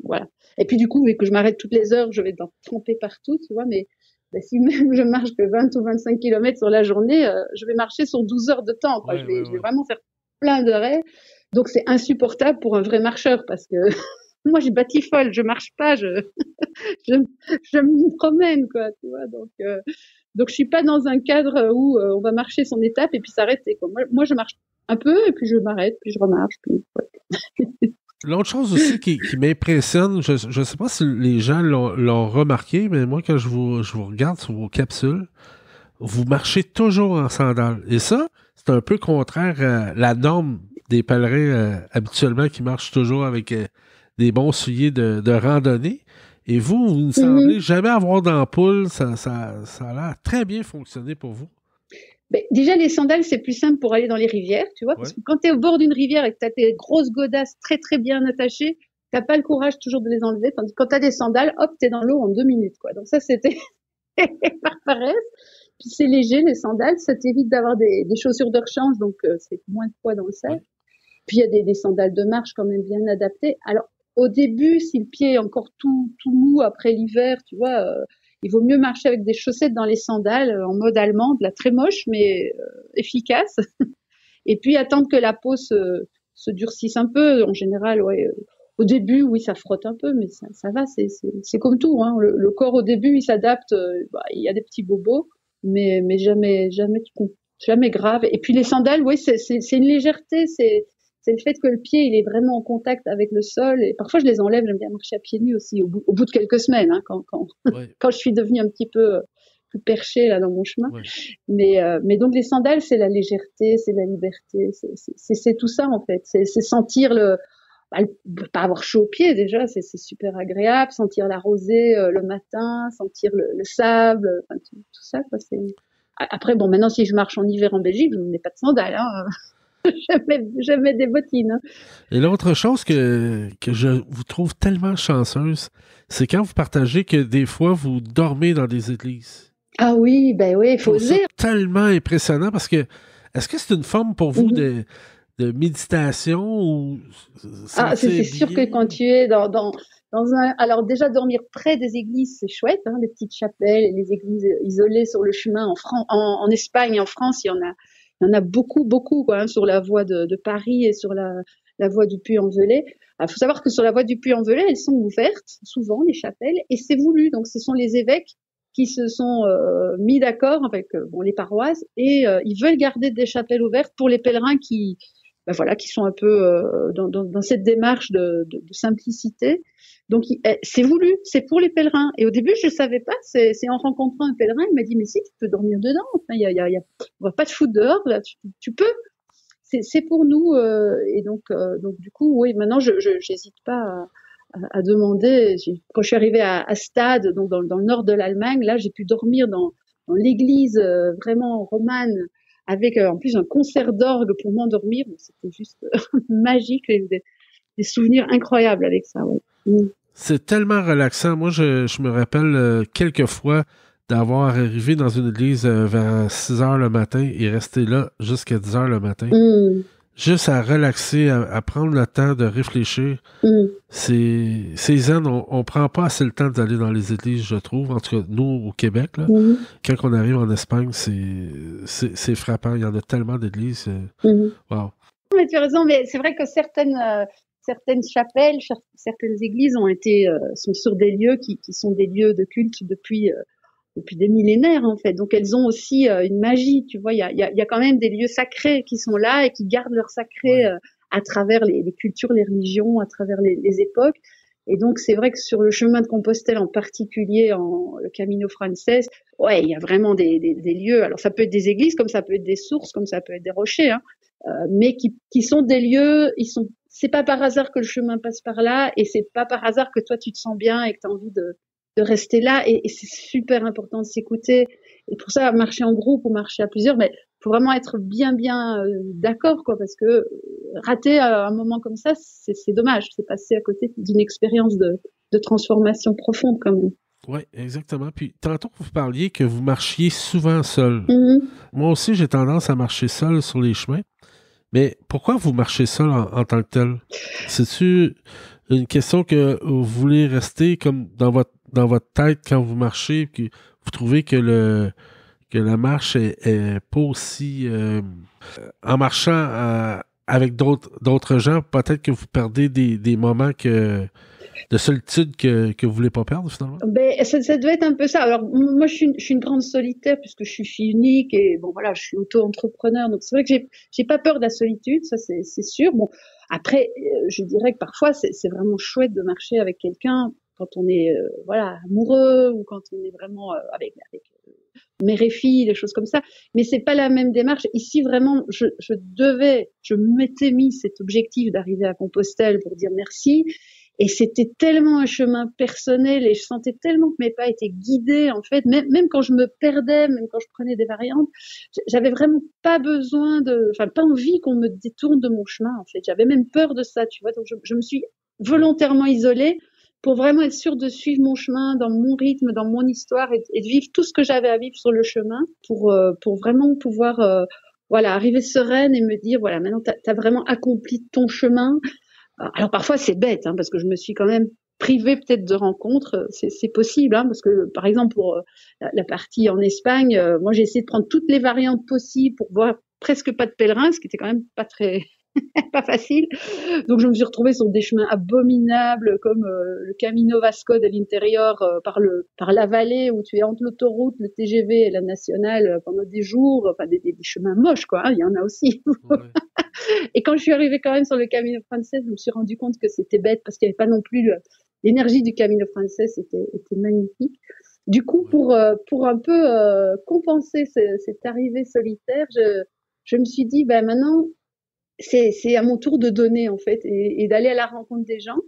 Speaker 4: voilà. Et puis du coup, vu que je m'arrête toutes les heures, je vais tremper partout, tu vois. Mais si même je marche que 20 ou 25 km sur la journée, je vais marcher sur 12 heures de temps, quoi. Je vais vraiment faire plein d'arrêts. Donc c'est insupportable pour un vrai marcheur parce que moi je batifole, je marche pas, je me promène, quoi, tu vois. Donc je suis pas dans un cadre où on va marcher son étape et puis s'arrêter, quoi. Moi je marche un peu et puis je m'arrête, puis je remarche, puis ouais.
Speaker 2: L'autre chose aussi qui m'impressionne, je sais pas si les gens l'ont remarqué, mais moi quand je vous regarde sur vos capsules, vous marchez toujours en sandales. Et ça, c'est un peu contraire à la norme des pèlerins habituellement qui marchent toujours avec des bons souliers de randonnée. Et vous ne semblez jamais avoir d'ampoule. Ça a l'air très bien fonctionné pour vous.
Speaker 4: Déjà, les sandales, c'est plus simple pour aller dans les rivières, tu vois, parce que quand tu es au bord d'une rivière et que tu as tes grosses godasses très, très bien attachées, tu n'as pas le courage toujours de les enlever. Tandis que quand tu as des sandales, hop, tu es dans l'eau en 2 minutes, quoi. Donc ça, c'était par paresse. Puis c'est léger, les sandales, ça t'évite d'avoir des chaussures de rechange, donc c'est moins de poids dans le sac. Puis il y a des sandales de marche quand même bien adaptées. Alors au début, si le pied est encore tout mou après l'hiver, tu vois, il vaut mieux marcher avec des chaussettes dans les sandales en mode allemande, là très moche mais efficace. Et puis attendre que la peau se durcisse un peu. En général, au début, oui, ça frotte un peu, mais ça va. C'est comme tout, hein. Le corps au début, il s'adapte. Il y a des petits bobos, mais jamais grave. Et puis les sandales, oui, c'est une légèreté. C'est le fait que le pied, il est vraiment en contact avec le sol. Et parfois, je les enlève. J'aime bien marcher à pieds nus aussi, au bout de quelques semaines, hein, quand je suis devenue un petit peu plus perchée là dans mon chemin. Ouais. Mais donc les sandales, c'est la légèreté, c'est la liberté, c'est tout ça en fait. C'est sentir pas avoir chaud aux pieds déjà, c'est super agréable. Sentir la rosée le matin, sentir le sable, enfin, tout ça, quoi. Après, bon, maintenant si je marche en hiver en Belgique, je ne mets pas de sandales, hein. Je mets des bottines. Hein.
Speaker 2: Et l'autre chose que je vous trouve tellement chanceuse, c'est quand vous partagez que des fois, vous dormez dans des églises.
Speaker 4: Ah oui, il faut dire.
Speaker 2: C'est tellement impressionnant parce que, est-ce que c'est une forme pour vous de méditation ou
Speaker 4: c'est sûr que quand tu es dans un... Alors déjà, dormir près des églises, c'est chouette, hein, les petites chapelles, les églises isolées sur le chemin. En Espagne et en France, il y en a beaucoup, beaucoup, quoi, hein, sur la voie de Paris et sur la voie du Puy-en-Velay. Il faut savoir que sur la voie du Puy-en-Velay, elles sont ouvertes, souvent, les chapelles, et c'est voulu. Donc, ce sont les évêques qui se sont mis d'accord avec les paroisses et ils veulent garder des chapelles ouvertes pour les pèlerins qui sont un peu dans cette démarche de on donc c'est voulu, c'est pour les pèlerins. Et au début, je savais pas. C'est en rencontrant un pèlerin, il m'a dit mais si tu peux dormir dedans. Enfin, on va pas te foutre dehors là. Tu peux. C'est pour nous. Et donc du coup, oui. Maintenant, j'hésite pas à demander. Quand je suis arrivée à Stade, donc dans le nord de l'Allemagne, là, j'ai pu dormir dans l'église vraiment romane, avec en plus un concert d'orgue pour m'endormir. C'était juste magique, des souvenirs incroyables avec ça. Ouais.
Speaker 2: C'est tellement relaxant. Moi, je me rappelle quelques fois d'avoir arrivé dans une église vers 6 heures le matin et rester là jusqu'à 10 heures le matin. Juste à relaxer, à prendre le temps de réfléchir. C'est zen. On prend pas assez le temps d'aller dans les églises, je trouve. En tout cas, nous, au Québec, là, quand on arrive en Espagne, c'est frappant. Il y en a tellement d'églises. Wow.
Speaker 4: Mais tu as raison, mais c'est vrai que certaines chapelles, certaines églises sont sur des lieux qui sont des lieux de culte depuis des millénaires, en fait. Donc, elles ont aussi une magie, tu vois. Il y a quand même des lieux sacrés qui sont là et qui gardent leur sacré à travers les cultures, les religions, à travers les époques. Et donc, c'est vrai que sur le chemin de Compostelle, en particulier, le Camino Frances, ouais, il y a vraiment des lieux. Alors, ça peut être des églises, comme ça peut être des sources, comme ça peut être des rochers, hein, mais qui sont des lieux, c'est pas par hasard que le chemin passe par là, et c'est pas par hasard que toi, tu te sens bien et que tu as envie de rester là, et c'est super important de s'écouter. Et pour ça, marcher en groupe ou marcher à plusieurs, mais faut vraiment être bien d'accord, quoi, parce que rater un moment comme ça, c'est dommage. C'est passer à côté d'une expérience de transformation profonde, quand même.
Speaker 2: Oui, exactement. Puis, tantôt, vous parliez que vous marchiez souvent seul. Moi aussi, j'ai tendance à marcher seul sur les chemins. Mais pourquoi vous marchez seul en tant que tel? C'est-tu une question que vous voulez rester comme dans votre tête quand vous marchez, que vous trouvez que la marche est pas aussi... en marchant avec d'autres gens, peut-être que vous perdez des moments de solitude que vous voulez pas perdre, finalement?
Speaker 4: Ben, ça doit être un peu ça. Alors, moi, je suis une grande solitaire puisque je suis fille unique et bon, voilà, je suis auto-entrepreneur. Donc, c'est vrai que j'ai pas peur de la solitude, ça, c'est sûr. Bon, après, je dirais que parfois, c'est vraiment chouette de marcher avec quelqu'un quand on est, amoureux ou quand on est vraiment avec mère et fille, des choses comme ça. Mais c'est pas la même démarche. Ici, vraiment, je m'étais mis cet objectif d'arriver à Compostelle pour dire merci. Et c'était tellement un chemin personnel et je sentais tellement que mes pas étaient guidés, en fait. Même quand je me perdais, même quand je prenais des variantes, j'avais vraiment pas pas envie qu'on me détourne de mon chemin, en fait. J'avais même peur de ça, tu vois. Donc, je me suis volontairement isolée pour vraiment être sûre de suivre mon chemin dans mon rythme, dans mon histoire et de vivre tout ce que j'avais à vivre sur le chemin pour vraiment pouvoir, arriver sereine et me dire, voilà, maintenant, t'as vraiment accompli ton chemin. Alors parfois c'est bête, hein, parce que je me suis quand même privée peut-être de rencontres, c'est possible, hein, parce que par exemple pour la partie en Espagne, moi j'ai essayé de prendre toutes les variantes possibles pour voir presque pas de pèlerins, ce qui était quand même pas très pas facile. Donc je me suis retrouvée sur des chemins abominables comme le Camino Vasco de l'Interior par la vallée où tu es entre l'autoroute, le TGV et la nationale pendant des jours, enfin des chemins moches, quoi, hein, il y en a aussi. Ouais. Et quand je suis arrivée quand même sur le Camino Frances, je me suis rendu compte que c'était bête parce qu'il n'y avait pas non plus l'énergie du Camino Frances était magnifique. Du coup, pour un peu compenser cette arrivée solitaire, je me suis dit, ben maintenant, c'est à mon tour de donner, en fait, et d'aller à la rencontre des gens.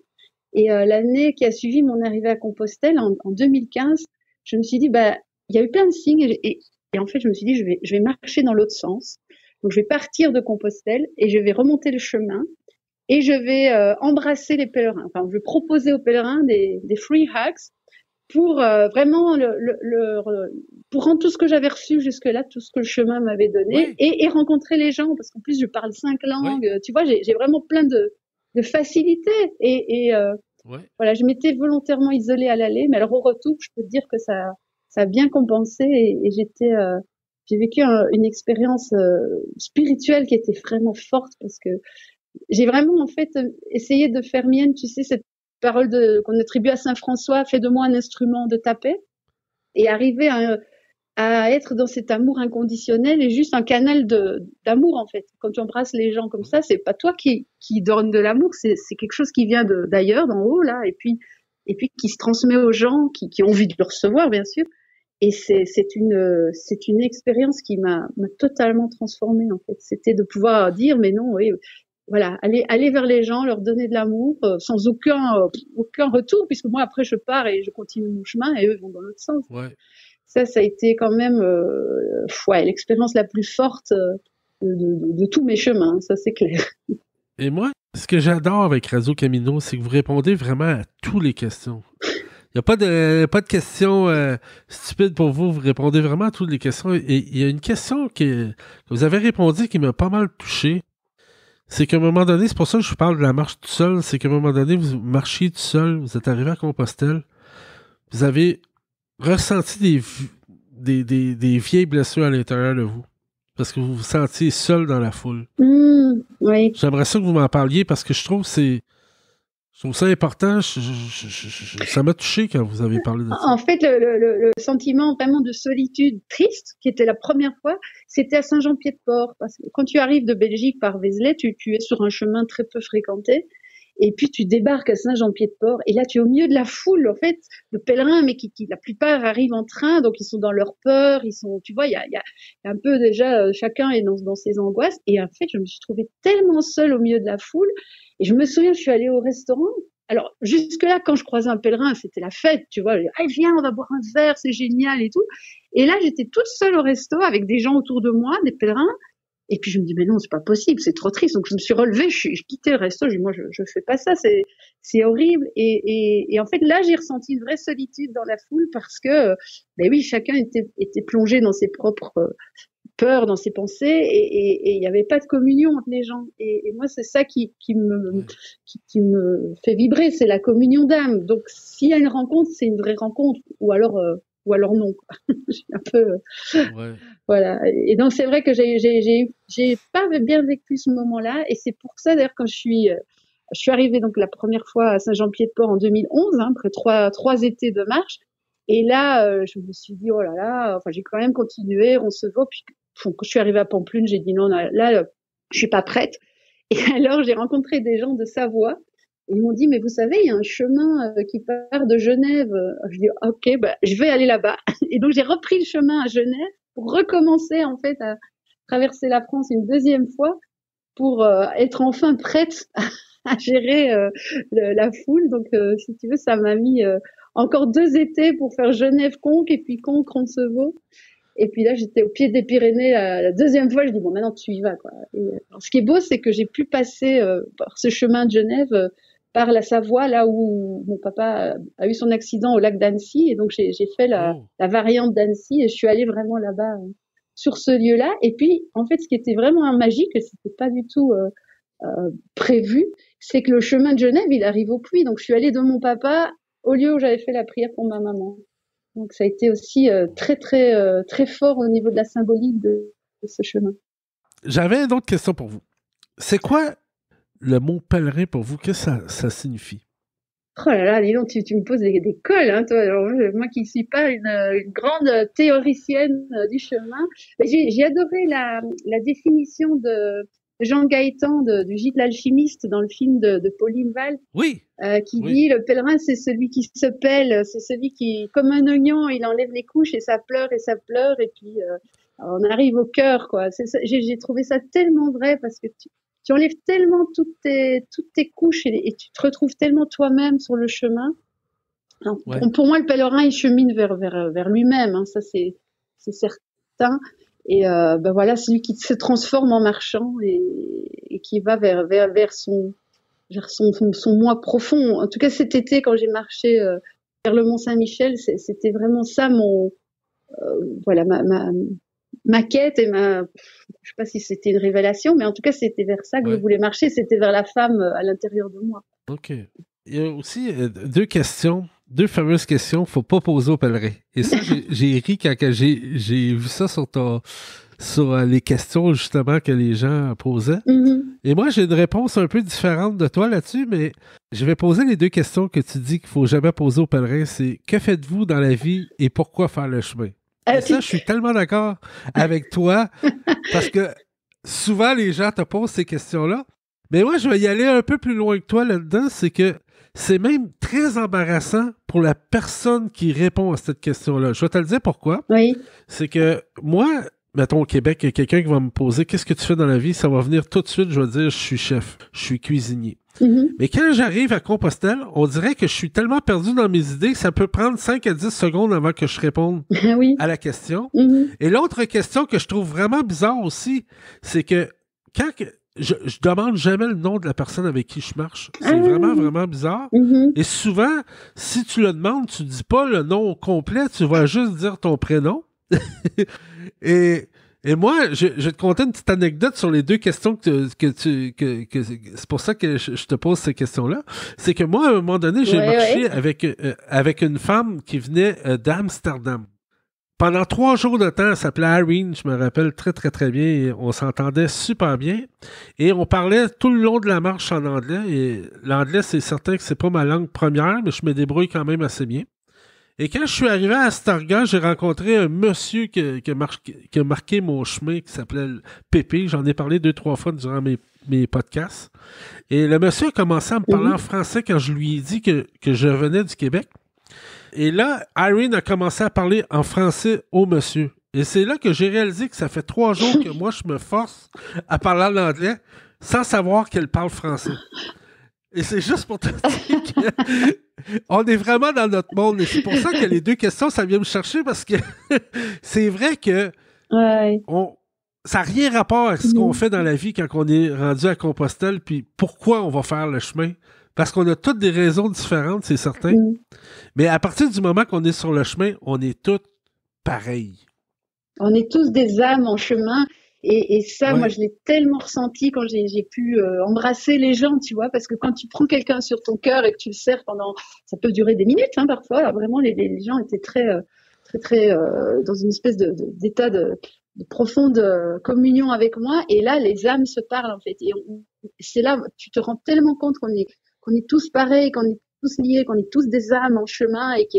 Speaker 4: Et l'année qui a suivi mon arrivée à Compostelle, en 2015, je me suis dit, bah, il y a eu plein de signes, et en fait, je me suis dit, je vais marcher dans l'autre sens. Donc, je vais partir de Compostelle et je vais remonter le chemin et je vais embrasser les pèlerins. Enfin, je vais proposer aux pèlerins des free hugs pour vraiment pour rendre tout ce que j'avais reçu jusque-là, tout ce que le chemin m'avait donné, et rencontrer les gens, parce qu'en plus je parle 5 langues, tu vois, j'ai vraiment plein de facilité, et voilà, je m'étais volontairement isolée à l'aller, mais alors au retour, je peux te dire que ça a bien compensé, et j'ai vécu une expérience spirituelle qui était vraiment forte, parce que j'ai vraiment en fait essayé de faire mienne, tu sais, cette parole qu'on attribue à Saint François, fais de moi un instrument de ta paix, et arriver à être dans cet amour inconditionnel et juste un canal d'amour, en fait. Quand tu embrasses les gens comme ça, c'est pas toi qui donne de l'amour, c'est quelque chose qui vient d'ailleurs, d'en haut, là, et puis qui se transmet aux gens qui ont envie de le recevoir, bien sûr. Et c'est une expérience qui m'a totalement transformée, en fait. C'était de pouvoir dire, mais non, oui, voilà, aller vers les gens, leur donner de l'amour, sans aucun retour, puisque moi, après, je pars et je continue mon chemin, et eux vont dans l'autre sens.
Speaker 2: Ouais.
Speaker 4: Ça a été quand même l'expérience la plus forte de tous mes chemins, ça c'est clair.
Speaker 2: Et moi, ce que j'adore avec Radio Camino, c'est que vous répondez vraiment à toutes les questions. Il n'y a pas de questions stupides pour vous. Vous répondez vraiment à toutes les questions. Et il y a une question que vous avez répondu qui m'a pas mal touché. C'est qu'à un moment donné, c'est pour ça que je vous parle de la marche tout seul, c'est qu'à un moment donné, vous marchiez tout seul, vous êtes arrivé à Compostelle, vous avez ressenti des vieilles blessures à l'intérieur de vous. Parce que vous vous sentiez seul dans la foule.
Speaker 4: Oui.
Speaker 2: J'aimerais ça que vous m'en parliez parce que je trouve ça important. Ça m'a touché quand vous avez parlé de ça.
Speaker 4: En fait, le sentiment vraiment de solitude triste, qui était la première fois, c'était à Saint-Jean-Pied-de-Port. Parce que quand tu arrives de Belgique par Vézelay, tu es sur un chemin très peu fréquenté. Et puis tu débarques à Saint-Jean-Pied-de-Port, et là tu es au milieu de la foule, en fait, de pèlerins, mais qui la plupart arrivent en train, donc ils sont dans leur peur, tu vois, il y a un peu déjà, chacun est dans ses angoisses, et en fait je me suis trouvée tellement seule au milieu de la foule, et je me souviens, je suis allée au restaurant. Alors jusque-là, quand je croisais un pèlerin, c'était la fête, tu vois, viens, on va boire un verre, c'est génial et tout. Et là j'étais toute seule au resto avec des gens autour de moi, des pèlerins. Et puis je me dis, mais non, c'est pas possible, c'est trop triste. Donc je me suis relevée, je quittais le resto, je dis, moi je fais pas ça, c'est horrible. Et en fait là j'ai ressenti une vraie solitude dans la foule, parce que ben oui, chacun était plongé dans ses propres peurs, dans ses pensées, et il n'y avait pas de communion entre les gens. Et moi c'est ça qui me fait vibrer, c'est la communion d'âme. Donc s'il y a une rencontre, c'est une vraie rencontre, ou alors non. Je suis un peu voilà. Et donc c'est vrai que j'ai pas bien vécu ce moment-là, et c'est pour ça d'ailleurs, quand je suis arrivée donc la première fois à Saint-Jean-Pied-de-Port en 2011, après trois étés de marche, et là je me suis dit, oh là là, enfin j'ai quand même continué, on se voit. Puis quand je suis arrivée à Pampelune, j'ai dit non, là je suis pas prête. Et alors j'ai rencontré des gens de Savoie. Ils m'ont dit, mais vous savez, il y a un chemin qui part de Genève. Je dis, ok, je vais aller là-bas. Et donc, j'ai repris le chemin à Genève pour recommencer, en fait, à traverser la France une deuxième fois, pour être enfin prête à gérer la foule. Donc, si tu veux, ça m'a mis encore 2 étés pour faire Genève-Conques, et puis Conques-Roncevaux. Et puis là, j'étais au pied des Pyrénées la deuxième fois. Je dis, bon, maintenant, tu y vas, quoi. Et, alors, ce qui est beau, c'est que j'ai pu passer par ce chemin de Genève, par la Savoie, là où mon papa a eu son accident au lac d'Annecy. Et donc, j'ai fait la variante d'Annecy, et je suis allée vraiment là-bas, sur ce lieu-là. Et puis, en fait, ce qui était vraiment magique, et c'était pas du tout prévu, c'est que le chemin de Genève, il arrive au puits. Donc, je suis allée de mon papa au lieu où j'avais fait la prière pour ma maman. Donc, ça a été aussi très, très, très fort au niveau de la symbolique de ce chemin.
Speaker 2: J'avais une autre question pour vous. C'est quoi le mot pèlerin pour vous? Qu'est-ce que ça signifie?
Speaker 4: Oh là là, dis donc, tu me poses des colles, hein, toi. Alors, moi qui ne suis pas une grande théoricienne du chemin, j'ai adoré la définition de Jean Gaëtan du Gîte l'alchimiste dans le film de Pauline Val.
Speaker 2: Oui.
Speaker 4: Qui dit, le pèlerin, c'est celui qui se pèle, c'est celui qui, comme un oignon, il enlève les couches, et ça pleure, et puis on arrive au cœur, quoi. J'ai trouvé ça tellement vrai, parce que tu enlèves tellement toutes tes couches, et tu te retrouves tellement toi-même sur le chemin. Alors, pour moi, le pèlerin, il chemine vers lui-même, hein, ça c'est certain. Et voilà, c'est lui qui se transforme en marchand, et qui va vers son moi profond. En tout cas, cet été, quand j'ai marché vers le Mont-Saint-Michel, c'était vraiment ça voilà, ma quête et je sais pas si c'était une révélation, mais en tout cas, c'était vers ça que je voulais marcher. C'était vers la femme à l'intérieur de moi.
Speaker 2: OK. Il y a aussi deux fameuses questions qu'il ne faut pas poser aux pèlerins. Et ça, j'ai ri quand j'ai vu ça sur les questions, justement, que les gens posaient.
Speaker 4: Mm-hmm.
Speaker 2: Et moi, j'ai une réponse un peu différente de toi là-dessus, mais je vais poser les deux questions que tu dis qu'il ne faut jamais poser aux pèlerins. C'est que faites-vous dans la vie et pourquoi faire le chemin? Et ça, je suis tellement d'accord avec toi parce que souvent, les gens te posent ces questions-là. Mais moi, je vais y aller un peu plus loin que toi là-dedans. C'est que c'est même très embarrassant pour la personne qui répond à cette question-là. Je vais te le dire pourquoi.
Speaker 4: Oui.
Speaker 2: C'est que moi, mettons au Québec, il y a quelqu'un qui va me poser « Qu'est-ce que tu fais dans la vie? » Ça va venir tout de suite, je vais dire « Je suis chef, je suis cuisinier. » Mais quand j'arrive à Compostelle, on dirait que je suis tellement perdu dans mes idées que ça peut prendre 5 à 10 secondes avant que je réponde à la question. Et l'autre question que je trouve vraiment bizarre aussi, c'est que quand je demande jamais le nom de la personne avec qui je marche. C'est vraiment, vraiment bizarre. Et souvent, si tu le demandes, tu dis pas le nom complet, tu vas juste dire ton prénom. Et moi, je vais te conter une petite anecdote sur les deux questions c'est pour ça que je te pose ces questions-là. C'est que moi, à un moment donné, j'ai marché avec une femme qui venait d'Amsterdam. Pendant 3 jours de temps, elle s'appelait Irene, je me rappelle très, très, très bien. Et on s'entendait super bien. Et on parlait tout le long de la marche en anglais. Et l'anglais, c'est certain que c'est pas ma langue première, mais je me débrouille quand même assez bien. Et quand je suis arrivé à Astorga, j'ai rencontré un monsieur qui a marqué mon chemin, qui s'appelait Pépé. J'en ai parlé 2-3 fois durant mes podcasts. Et le monsieur a commencé à me parler en français quand je lui ai dit que je venais du Québec. Et là, Irene a commencé à parler en français au monsieur. Et c'est là que j'ai réalisé que ça fait 3 jours que moi, je me force à parler en anglais sans savoir qu'elle parle français. Et c'est juste pour te dire qu'on est vraiment dans notre monde. Et c'est pour ça que les deux questions, ça vient me chercher parce que c'est vrai que ça n'a rien rapport avec ce qu'on fait dans la vie quand on est rendu à Compostelle puis pourquoi on va faire le chemin. Parce qu'on a toutes des raisons différentes, c'est certain. Mais à partir du moment qu'on est sur le chemin, on est tous pareils.
Speaker 4: On est tous des âmes en chemin. Et ça, moi, je l'ai tellement ressenti quand j'ai pu embrasser les gens, tu vois, parce que quand tu prends quelqu'un sur ton cœur et que tu le serres ça peut durer des minutes, hein, parfois. Alors, vraiment, les gens étaient très dans une espèce d'état de profonde communion avec moi. Et là, les âmes se parlent, en fait. Et c'est là, tu te rends tellement compte qu'on est tous pareils, qu'on est tous liés, qu'on est tous des âmes en chemin et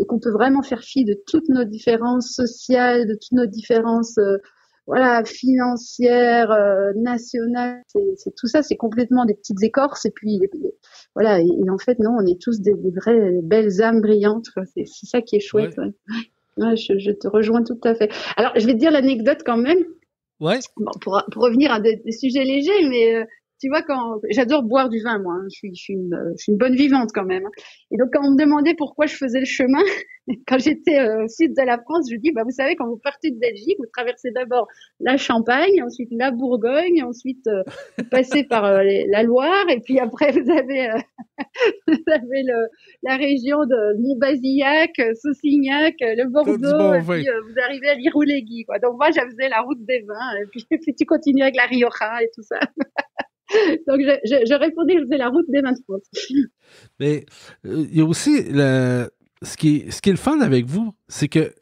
Speaker 4: qu'on peut vraiment faire fi de toutes nos différences sociales, de toutes nos différences financière, nationale, c'est tout ça, c'est complètement des petites écorces et puis voilà, et en fait non, on est tous des vraies belles âmes brillantes, quoi. C'est ça qui est chouette. Ouais, je te rejoins tout à fait. Alors je vais te dire l'anecdote quand même.
Speaker 2: Ouais.
Speaker 4: Bon, pour revenir à des sujets légers, mais tu vois, quand j'adore boire du vin, moi, hein, je suis une bonne vivante quand même. Et donc quand on me demandait pourquoi je faisais le chemin, quand j'étais au sud de la France, je dis vous savez, quand vous partez de Belgique, vous traversez d'abord la Champagne, ensuite la Bourgogne, ensuite vous passez par la Loire, et puis après vous avez la région de Montbazillac, Saucignac, le Bordeaux, et puis vous arrivez à l'Irouléguy, quoi. Donc moi, je faisais la route des vins, et puis tu continues avec la Rioja et tout ça. Donc je répondais, je faisais la route des vins de France.
Speaker 2: Mais il y a aussi ce qui est le fun avec vous, c'est que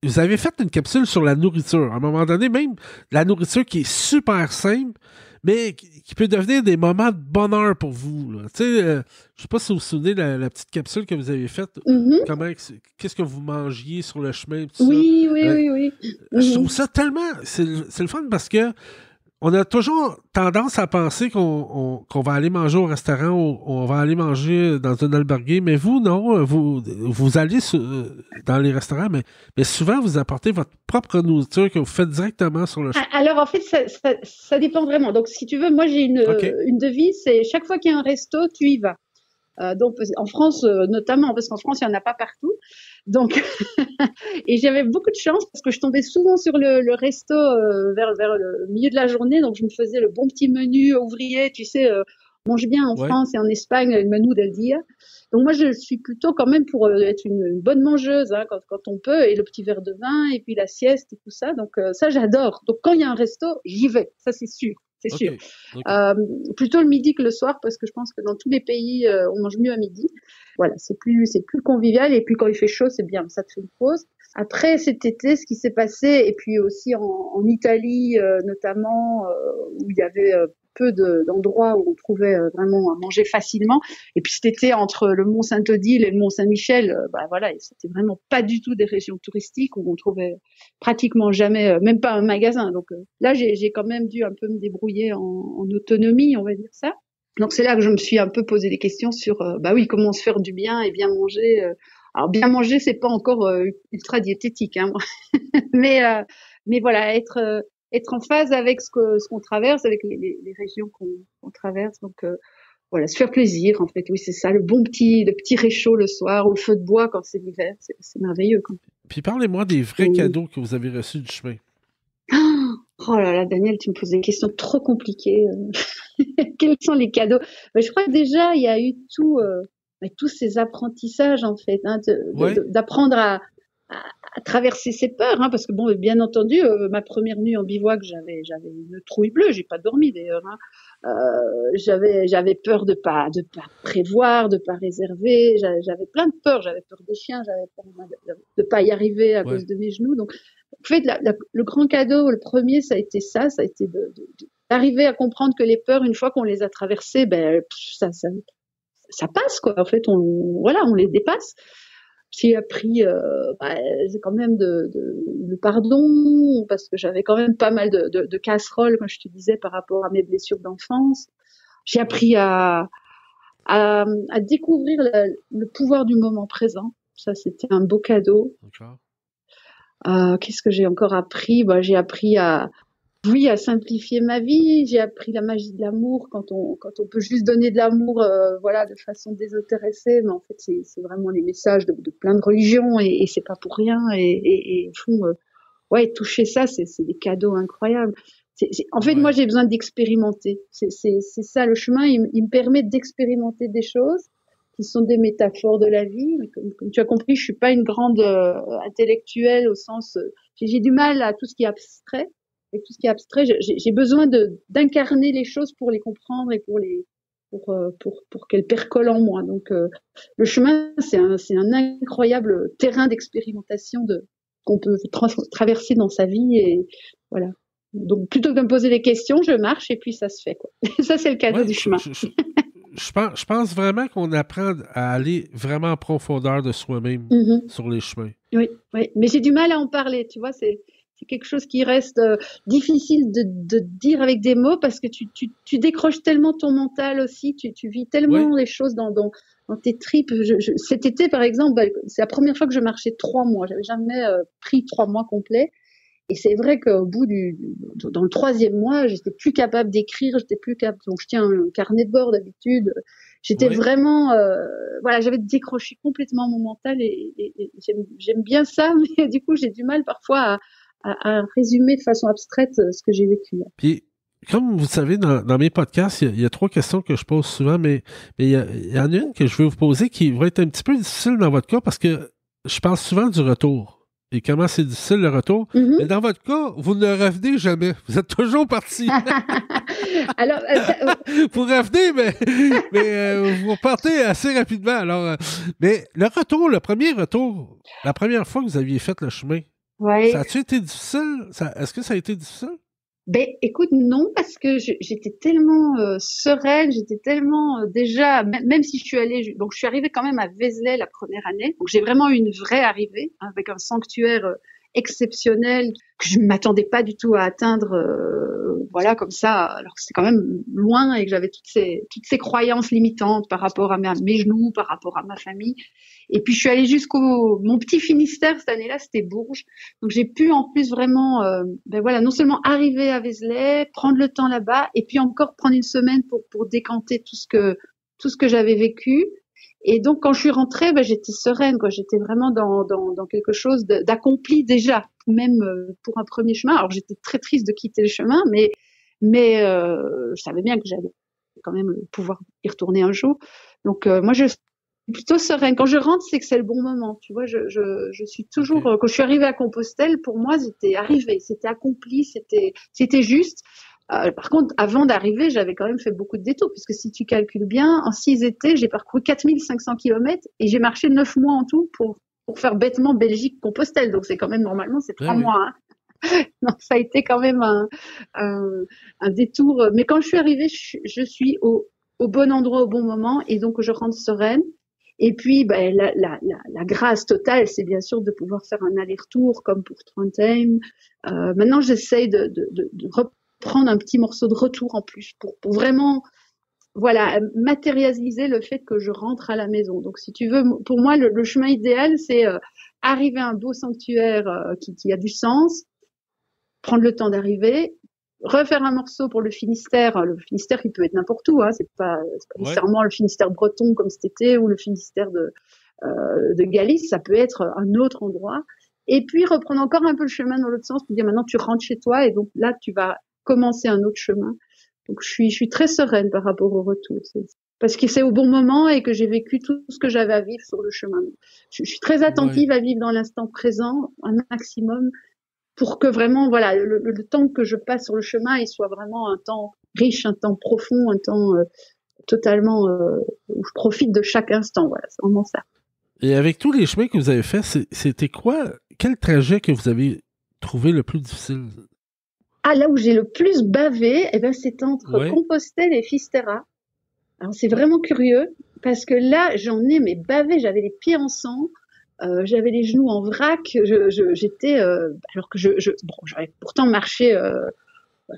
Speaker 2: vous avez fait une capsule sur la nourriture. À un moment donné, même la nourriture qui est super simple, mais qui peut devenir des moments de bonheur pour vous. Tu sais, je ne sais pas si vous vous souvenez de la petite capsule que vous avez faite. Qu'est-ce que vous mangiez sur le chemin?
Speaker 4: Oui.
Speaker 2: Je trouve ça tellement... C'est le fun parce que on a toujours tendance à penser qu'on va aller manger au restaurant ou on va aller manger dans un albergue, mais vous, non. Vous allez dans les restaurants, mais souvent, vous apportez votre propre nourriture que vous faites directement sur le chemin.
Speaker 4: Alors, en fait, ça dépend vraiment. Donc, si tu veux, moi, j'ai une devise, c'est chaque fois qu'il y a un resto, tu y vas. Donc, en France, notamment, parce qu'en France, il n'y en a pas partout. Donc, et j'avais beaucoup de chance parce que je tombais souvent sur le resto vers le milieu de la journée. Donc, je me faisais le bon petit menu ouvrier, tu sais, mange bien en
Speaker 2: Ouais.
Speaker 4: France et en Espagne, el menú del día. Donc moi, je suis plutôt quand même pour être une bonne mangeuse hein, quand on peut, et le petit verre de vin, et puis la sieste et tout ça. Donc ça, j'adore. Donc quand il y a un resto, j'y vais. Ça, c'est sûr. C'est sûr.
Speaker 2: OK.
Speaker 4: Plutôt le midi que le soir, parce que je pense que dans tous les pays, on mange mieux à midi. Voilà, c'est plus convivial. Et puis quand il fait chaud, c'est bien. Ça te fait une pause. Après cet été, ce qui s'est passé, et puis aussi en Italie notamment, où il y avait peu d'endroits où on trouvait vraiment à manger facilement. Et puis cet été, entre le Mont Saint-Odile et le Mont Saint-Michel, bah voilà, c'était vraiment pas du tout des régions touristiques où on trouvait pratiquement jamais, même pas un magasin. Donc là, j'ai quand même dû un peu me débrouiller en autonomie, on va dire ça. Donc c'est là que je me suis un peu posé des questions sur, bah oui, comment se faire du bien et bien manger. Alors bien manger, c'est pas encore ultra diététique, hein, mais voilà, être en phase avec ce qu'on traverse, avec les régions qu'on traverse. Donc voilà, se faire plaisir, en fait. Oui, c'est ça, le petit réchaud le soir, ou le feu de bois quand c'est l'hiver, c'est merveilleux, quoi.
Speaker 2: Puis parlez-moi des vrais cadeaux que vous avez reçus du chemin.
Speaker 4: Oh là là, Daniel, tu me poses des questions trop compliquées. Quels sont les cadeaux? Je crois que déjà, il y a eu tous ces apprentissages, en fait, hein, d'apprendre à traverser ses peurs, hein, parce que bon, bien entendu, ma première nuit en bivouac, j'avais une trouille bleue, j'ai pas dormi d'ailleurs, hein. J'avais peur de pas prévoir, de pas réserver, j'avais plein de peurs, j'avais peur des chiens, j'avais peur de pas y arriver à cause de mes genoux. Donc en fait, le grand cadeau, le premier, ça a été d'arriver à comprendre que les peurs, une fois qu'on les a traversées, ben ça passe, quoi. En fait, on les dépasse. J'ai appris quand même le pardon, parce que j'avais quand même pas mal de casseroles, comme je te disais, par rapport à mes blessures d'enfance. J'ai appris à découvrir le pouvoir du moment présent. Ça, c'était un beau cadeau. Qu'est-ce que j'ai encore appris? J'ai appris à simplifier ma vie. J'ai appris la magie de l'amour quand on peut juste donner de l'amour, de façon désintéressée. Mais en fait, c'est vraiment les messages de plein de religions, et c'est pas pour rien. Et au fond, toucher ça, c'est des cadeaux incroyables. En fait, moi, j'ai besoin d'expérimenter. C'est ça, le chemin, il me permet d'expérimenter des choses qui sont des métaphores de la vie. Comme tu as compris, je suis pas une grande intellectuelle au sens, j'ai du mal à tout ce qui est abstrait. Avec tout ce qui est abstrait, j'ai besoin d'incarner les choses pour les comprendre et pour qu'elles percolent en moi. Donc le chemin, c'est un incroyable terrain d'expérimentation qu'on peut traverser dans sa vie, et voilà. Donc plutôt que de me poser des questions, je marche et puis ça se fait, quoi. Ça, c'est le cadeau du chemin.
Speaker 2: Je pense vraiment qu'on apprend à aller vraiment en profondeur de soi-même sur les chemins.
Speaker 4: Oui, mais j'ai du mal à en parler, tu vois, c'est quelque chose qui reste difficile de dire avec des mots, parce que tu décroches tellement ton mental aussi, tu vis tellement les choses dans tes tripes. Cet été, par exemple, c'est la première fois que je marchais 3 mois. J'avais jamais pris 3 mois complets. Et c'est vrai qu'au bout dans le 3e mois, j'étais plus capable d'écrire, donc je tiens un carnet de bord d'habitude. J'étais vraiment, j'avais décroché complètement mon mental, et j'aime bien ça, mais du coup, j'ai du mal parfois à résumer de façon abstraite ce que j'ai vécu.
Speaker 2: Puis, comme vous savez, dans mes podcasts, il y a 3 questions que je pose souvent, mais il y en a une que je vais vous poser qui va être un petit peu difficile dans votre cas, parce que je parle souvent du retour. Et comment c'est difficile le retour. Mais dans votre cas, vous ne revenez jamais. Vous êtes toujours parti.
Speaker 4: Alors,
Speaker 2: vous revenez, mais vous repartez assez rapidement. Alors, mais le premier retour, la première fois que vous aviez fait le chemin, ça a-tu été difficile? Est-ce que ça a été difficile?
Speaker 4: Écoute, non, parce que j'étais tellement sereine, j'étais tellement déjà, même si je suis arrivée quand même à Vézelay la première année, donc j'ai vraiment eu une vraie arrivée, hein, avec un sanctuaire exceptionnel que je ne m'attendais pas du tout à atteindre, comme ça, alors que c'est quand même loin, et que j'avais toutes ces croyances limitantes par rapport à mes genoux, par rapport à ma famille. Et puis je suis allée mon petit Finistère cette année-là, c'était Bourges. Donc j'ai pu en plus vraiment, non seulement arriver à Vézelay, prendre le temps là-bas, et puis encore prendre une semaine pour décanter tout ce que j'avais vécu. Et donc quand je suis rentrée, j'étais sereine, quoi. J'étais vraiment dans quelque chose d'accompli déjà, même pour un premier chemin. Alors j'étais très triste de quitter le chemin, mais je savais bien que j'allais quand même pouvoir y retourner un jour. Donc moi je suis plutôt sereine. Quand je rentre, c'est que c'est le bon moment. Tu vois, je suis toujours. Quand je suis arrivée à Compostelle, pour moi, c'était arrivé, c'était accompli, c'était juste. Par contre, avant d'arriver, j'avais quand même fait beaucoup de détours, puisque si tu calcules bien, en 6 étés, j'ai parcouru 4500 kilomètres et j'ai marché 9 mois en tout pour faire bêtement Belgique-Compostelle. Donc c'est quand même, normalement, c'est 3 mois. Hein. Non, ça a été quand même un détour. Mais quand je suis arrivée, je suis au bon endroit, au bon moment, et donc je rentre sereine. Et puis, ben, la grâce totale, c'est bien sûr de pouvoir faire un aller-retour, comme pour Trondheim. Maintenant, j'essaye de reprendre un petit morceau de retour en plus, pour vraiment, voilà, matérialiser le fait que je rentre à la maison. Donc, si tu veux, pour moi, le chemin idéal, c'est arriver à un beau sanctuaire qui a du sens, prendre le temps d'arriver, refaire un morceau pour le Finistère il peut être n'importe où, hein, c'est pas nécessairement le Finistère breton comme cet été ou le Finistère de Galice, ça peut être un autre endroit, et puis reprendre encore un peu le chemin dans l'autre sens pour dire maintenant tu rentres chez toi et donc là tu vas commencer un autre chemin. Donc je suis très sereine par rapport au retour, parce que c'est au bon moment et que j'ai vécu tout ce que j'avais à vivre sur le chemin. Je suis très attentive à vivre dans l'instant présent un maximum, pour que vraiment, voilà, le temps que je passe sur le chemin, il soit vraiment un temps riche, un temps profond, un temps totalement où je profite de chaque instant. Voilà, c'est vraiment ça.
Speaker 2: Et avec tous les chemins que vous avez faits, c'était quoi, quel trajet que vous avez trouvé le plus difficile?
Speaker 4: Ah, là où j'ai le plus bavé, eh ben, c'est entre Compostelle et Fisterra. Alors, c'est vraiment curieux, parce que là, j'en ai mais bavé, j'avais les pieds en sang. J'avais les genoux en vrac, j'étais alors que j'avais pourtant marché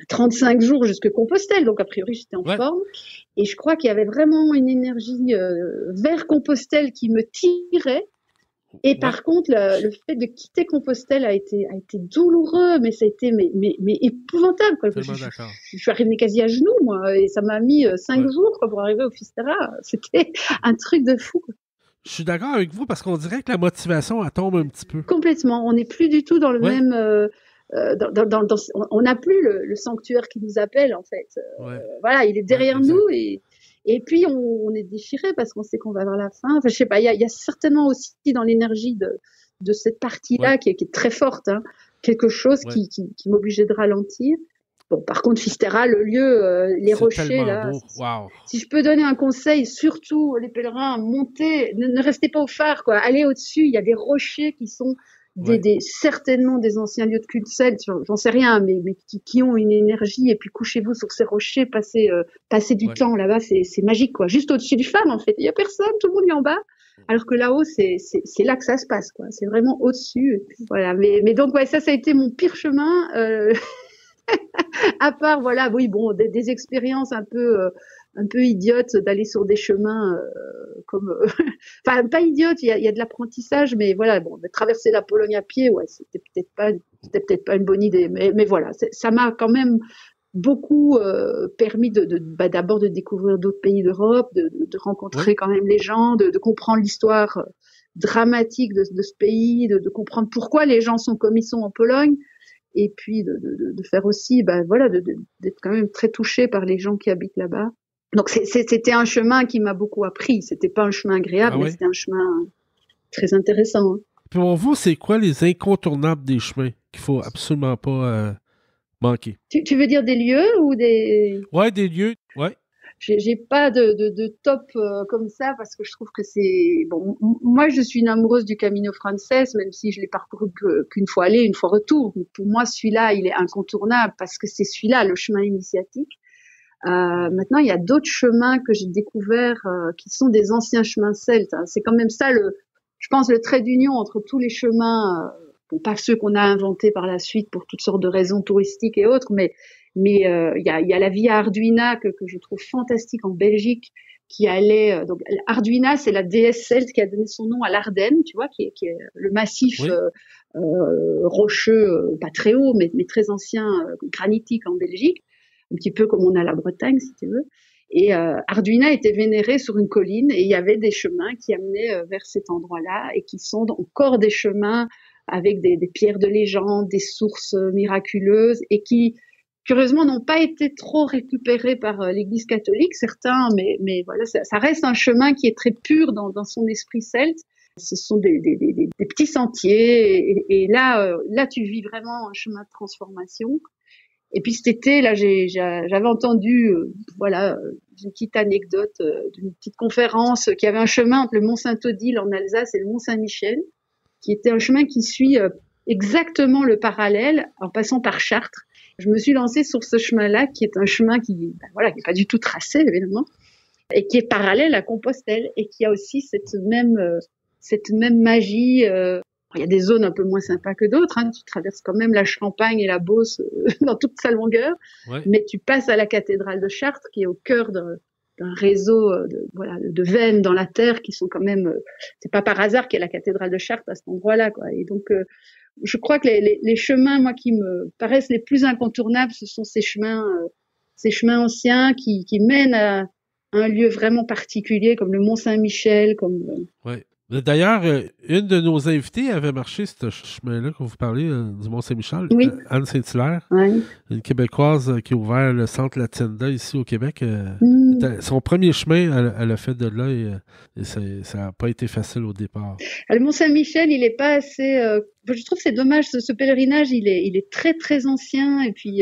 Speaker 4: 35 jours jusque Compostelle, donc a priori j'étais en forme, et je crois qu'il y avait vraiment une énergie vers Compostelle qui me tirait, et par contre le fait de quitter Compostelle a été douloureux, mais ça a été mais épouvantable, quoi. Je suis arrivée quasi à genoux, moi, et ça m'a mis 5 jours, quoi, pour arriver au Fisterra. C'était un truc de fou, quoi.
Speaker 2: Je suis d'accord avec vous, parce qu'on dirait que la motivation, elle tombe un petit peu.
Speaker 4: Complètement. On n'est plus du tout dans le même... on n'a plus le sanctuaire qui nous appelle, en fait. Voilà, il est derrière nous, et puis on est déchiré parce qu'on sait qu'on va vers la fin. Enfin, je sais pas, il y a certainement aussi dans l'énergie de cette partie-là qui est très forte, hein, quelque chose qui m'obligeait de ralentir. Bon, par contre, Fisterra, le lieu, les rochers, là.
Speaker 2: Wow.
Speaker 4: Si je peux donner un conseil, surtout les pèlerins, montez, ne restez pas au phare, quoi. Allez au-dessus, il y a des rochers qui sont certainement des anciens lieux de culte celte, j'en sais rien, mais qui ont une énergie, et puis couchez-vous sur ces rochers, passez du temps là-bas, c'est magique, quoi. Juste au-dessus du phare, en fait. Il y a personne, tout le monde est en bas. Alors que là-haut, c'est là que ça se passe, quoi. C'est vraiment au-dessus. Et puis, voilà. Mais donc, ça a été mon pire chemin. À part, voilà, oui, bon, des expériences un peu idiotes d'aller sur des chemins comme, enfin, pas idiotes, il y a de l'apprentissage, mais voilà, bon, de traverser la Pologne à pied, c'était peut-être pas une bonne idée, mais voilà, ça m'a quand même beaucoup permis d'abord de découvrir d'autres pays d'Europe, de rencontrer quand même les gens, de comprendre l'histoire dramatique de ce pays, de comprendre pourquoi les gens sont comme ils sont en Pologne. Et puis de faire aussi, voilà, d'être quand même très touché par les gens qui habitent là-bas. Donc c'était un chemin qui m'a beaucoup appris. C'était pas un chemin agréable, mais c'était un chemin très intéressant. Hein.
Speaker 2: Pour vous, c'est quoi les incontournables des chemins qu'il faut absolument pas manquer?
Speaker 4: Tu veux dire des lieux ou des...
Speaker 2: Ouais, des lieux, ouais.
Speaker 4: J'ai pas de top comme ça, parce que je trouve que c'est bon. Moi, je suis une amoureuse du Camino Frances, même si je l'ai parcouru qu'une fois aller, une fois retour. Mais pour moi, celui-là, il est incontournable, parce que c'est celui-là, le chemin initiatique. Maintenant, il y a d'autres chemins que j'ai découverts qui sont des anciens chemins celtes. Hein. C'est quand même ça, je pense, le trait d'union entre tous les chemins, bon, pas ceux qu'on a inventés par la suite pour toutes sortes de raisons touristiques et autres, mais il y a la Via Arduina que je trouve fantastique en Belgique, qui allait donc Arduina, c'est la déesse celte qui a donné son nom à l'Ardenne, tu vois, qui est le massif rocheux, pas très haut, mais très ancien, granitique en Belgique, un petit peu comme on a la Bretagne, si tu veux. Et Arduina était vénérée sur une colline, et il y avait des chemins qui amenaient vers cet endroit-là, et qui sont encore des chemins avec des pierres de légende, des sources miraculeuses, et qui curieusement, n'ont pas été trop récupérés par l'Église catholique, certains, mais voilà, ça reste un chemin qui est très pur dans son esprit celte. Ce sont des petits sentiers, et là, tu vis vraiment un chemin de transformation. Et puis cet été, là, j'avais entendu, une petite anecdote d'une petite conférence qui avait un chemin entre le Mont Saint-Odile en Alsace et le Mont Saint-Michel, qui était un chemin qui suit exactement le parallèle en passant par Chartres. Je me suis lancée sur ce chemin-là, qui est un chemin qui est pas du tout tracé, évidemment, et qui est parallèle à Compostelle, et qui a aussi cette même magie. Il y a des zones un peu moins sympas que d'autres, hein. Tu traverses quand même la Champagne et la Beauce dans toute sa longueur, mais tu passes à la cathédrale de Chartres, qui est au cœur d'un réseau de veines dans la terre qui sont quand même. C'est pas par hasard qu'il y a la cathédrale de Chartres à cet endroit-là, quoi. Et donc, je crois que les chemins, moi, qui me paraissent les plus incontournables, ce sont ces chemins anciens qui mènent à un lieu vraiment particulier, comme le Mont Saint-Michel,
Speaker 2: Ouais. D'ailleurs, une de nos invitées avait marché ce chemin-là que vous parlez, du Mont-Saint-Michel,
Speaker 4: oui.
Speaker 2: Anne Saint-Hilaire, une Québécoise qui a ouvert le centre La Tienda ici au Québec. Son premier chemin, elle a fait de là, et ça n'a pas été facile au départ.
Speaker 4: Le Mont-Saint-Michel, il n'est pas assez... je trouve que c'est dommage, ce pèlerinage, il est très, très ancien, et puis...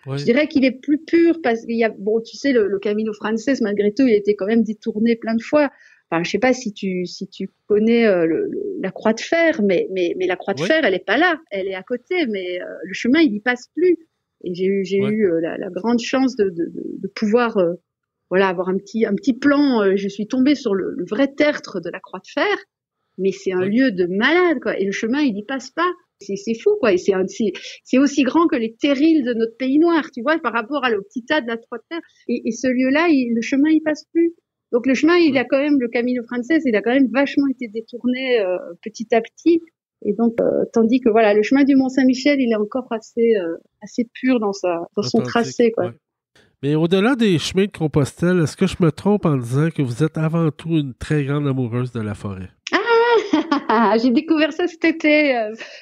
Speaker 4: Je dirais qu'il est plus pur parce qu'il y a, tu sais, le Camino Frances, malgré tout, il a été quand même détourné plein de fois. Enfin, je sais pas si tu connais la croix de fer, mais la croix de fer, elle est pas là, elle est à côté, mais le chemin, il y passe plus. Et j'ai eu la grande chance de pouvoir avoir un petit plan. Je suis tombée sur le vrai tertre de la croix de fer, mais c'est un lieu de malade, quoi. Et le chemin, il y passe pas. C'est fou, quoi. Et c'est aussi grand que les terrils de notre pays noir, tu vois, par rapport au petit tas de la croix de fer. Et ce lieu-là, le chemin, il passe plus. Donc le chemin, il a quand même, le Camino Frances, il a quand même vachement été détourné petit à petit. Et donc, tandis que voilà, le chemin du Mont Saint-Michel, il est encore assez pur dans son tracé, quoi.
Speaker 2: Ouais. Mais au-delà des chemins de Compostelle, est-ce que je me trompe en disant que vous êtes avant tout une très grande amoureuse de la forêt?
Speaker 4: J'ai découvert ça cet été,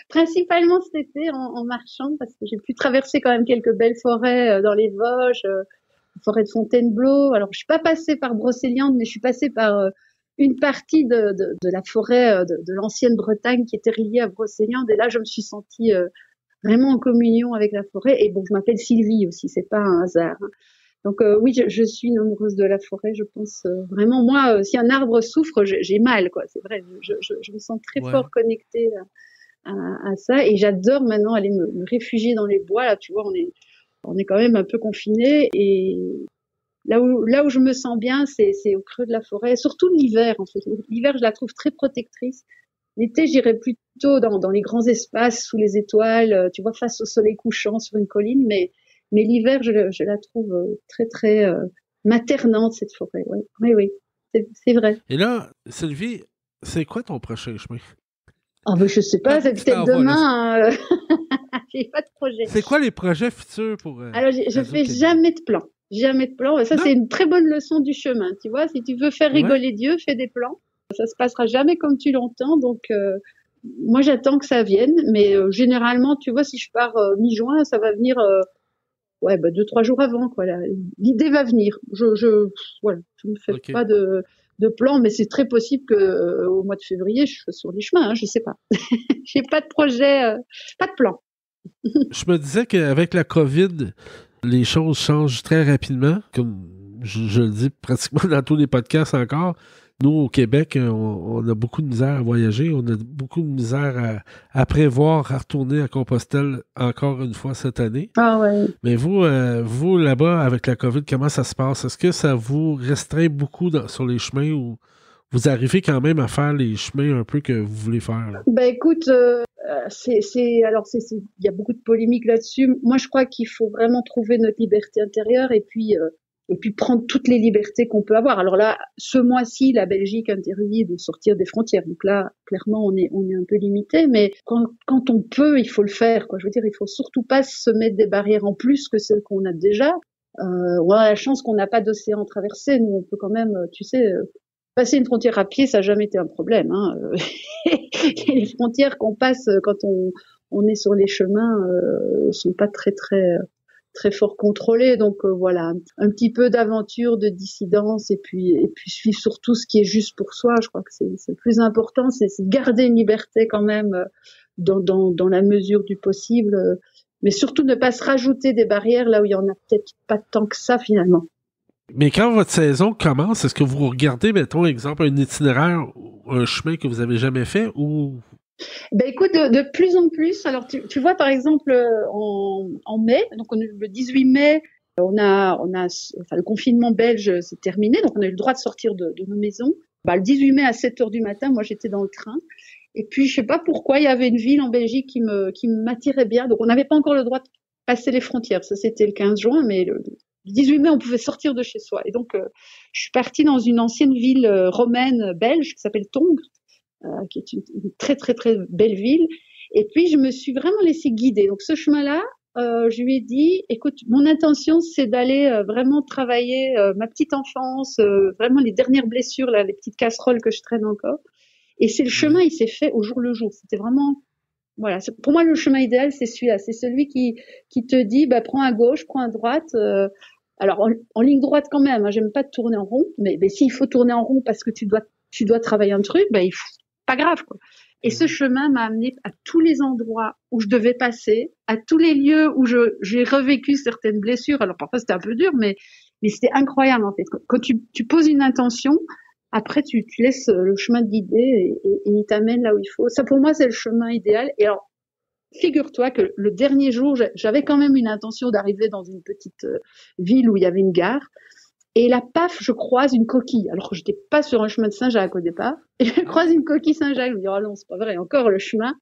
Speaker 4: principalement cet été en marchant, parce que j'ai pu traverser quand même quelques belles forêts dans les Vosges, la forêt de Fontainebleau. Alors, je suis pas passée par Brocéliande, mais je suis passée par une partie de la forêt de l'ancienne Bretagne qui était reliée à Brocéliande. Et là, je me suis sentie vraiment en communion avec la forêt. Et bon, je m'appelle Sylvie aussi, c'est pas un hasard, hein. Donc oui, je suis une amoureuse de la forêt, je pense vraiment. Moi, si un arbre souffre, j'ai mal, quoi. C'est vrai, je me sens très fort connectée à ça, et j'adore maintenant aller me réfugier dans les bois. Là, tu vois, on est quand même un peu confinés, et là où je me sens bien, c'est au creux de la forêt, surtout l'hiver, en fait. L'hiver, je la trouve très protectrice. L'été, j'irais plutôt dans les grands espaces, sous les étoiles, tu vois, face au soleil couchant sur une colline, mais l'hiver, je la trouve très, très maternante, cette forêt. Oui, c'est vrai.
Speaker 2: Et là, Sylvie, c'est quoi ton prochain chemin?
Speaker 4: Je sais pas, c'est peut-être demain. J'ai pas de projet.
Speaker 2: C'est quoi les projets futurs pour...
Speaker 4: Alors, je fais jamais de plan. Jamais de plan. Ça, c'est une très bonne leçon du chemin. Tu vois, si tu veux faire rigoler Dieu, fais des plans. Ça se passera jamais comme tu l'entends. Donc, moi, j'attends que ça vienne. Mais généralement, tu vois, si je pars mi-juin, ça va venir... 2-3 jours avant, quoi. L'idée va venir. Je ne fais pas de plan, mais c'est très possible que au mois de février, je sois sur les chemins, hein, je sais pas. J'ai pas de projet, pas de plan.
Speaker 2: Je me disais qu'avec la COVID, les choses changent très rapidement, comme je le dis pratiquement dans tous les podcasts encore. Nous, au Québec, on a beaucoup de misère à voyager. On a beaucoup de misère à prévoir à retourner à Compostelle encore une fois cette année.
Speaker 4: Ah ouais.
Speaker 2: Mais vous là-bas, avec la COVID, comment ça se passe? Est-ce que ça vous restreint beaucoup sur les chemins, ou vous arrivez quand même à faire les chemins un peu que vous voulez faire, là?
Speaker 4: Ben écoute, il y a beaucoup de polémiques là-dessus. Moi, je crois qu'il faut vraiment trouver notre liberté intérieure, et puis prendre toutes les libertés qu'on peut avoir. Alors là, ce mois-ci, la Belgique interdit de sortir des frontières. Donc là, clairement, on est un peu limité, mais quand on peut, il faut le faire, quoi. Je veux dire, il faut surtout pas se mettre des barrières en plus que celles qu'on a déjà. On a la chance qu'on n'a pas d'océan traversé. Nous, on peut quand même, tu sais, passer une frontière à pied, ça n'a jamais été un problème, hein. Les frontières qu'on passe quand on est sur les chemins sont pas très, très très fort contrôlé. Donc voilà, un petit peu d'aventure, de dissidence, et puis suivre surtout ce qui est juste pour soi. Je crois que c'est le plus important, c'est garder une liberté quand même dans la mesure du possible, mais surtout ne pas se rajouter des barrières là où il y en a peut-être pas tant que ça finalement.
Speaker 2: Mais quand votre saison commence, est-ce que vous regardez, mettons, exemple, un itinéraire, un chemin que vous avez jamais fait, ou...
Speaker 4: Ben écoute, de plus en plus. Alors tu vois par exemple en mai, donc le 18 mai, enfin, le confinement belge s'est terminé, donc on a eu le droit de sortir de nos maisons. Le 18 mai à 7h du matin, moi j'étais dans le train. Et puis je sais pas pourquoi, il y avait une ville en Belgique qui m'attirait bien. Donc on n'avait pas encore le droit de passer les frontières. Ça c'était le 15 juin, mais le 18 mai on pouvait sortir de chez soi. Et donc je suis partie dans une ancienne ville romaine belge qui s'appelle Tongres. Qui est une très très très belle ville, et puis je me suis vraiment laissée guider. Donc ce chemin-là, je lui ai dit, écoute, mon intention c'est d'aller vraiment travailler ma petite enfance, vraiment les dernières blessures là, les petites casseroles que je traîne encore. Et c'est le chemin, il s'est fait au jour le jour. C'était vraiment, voilà, pour moi le chemin idéal c'est celui-là, c'est celui qui te dit, prends à gauche, prends à droite. Alors en ligne droite quand même, hein, j'aime pas tourner en rond, mais s'il faut tourner en rond parce que tu dois travailler un truc, il faut pas grave, quoi. Et ce chemin m'a amené à tous les endroits où je devais passer, à tous les lieux où j'ai revécu certaines blessures. Alors parfois c'était un peu dur, mais c'était incroyable en fait. Quand tu poses une intention, après tu laisses le chemin te guider et il t'amène là où il faut. Ça pour moi c'est le chemin idéal. Et alors figure-toi que le dernier jour, j'avais quand même une intention d'arriver dans une petite ville où il y avait une gare. Et là, paf, je croise une coquille. Alors que j'étais pas sur un chemin de Saint-Jacques au départ. Et je croise une coquille Saint-Jacques. Je me dis, oh non, c'est pas vrai, encore le chemin.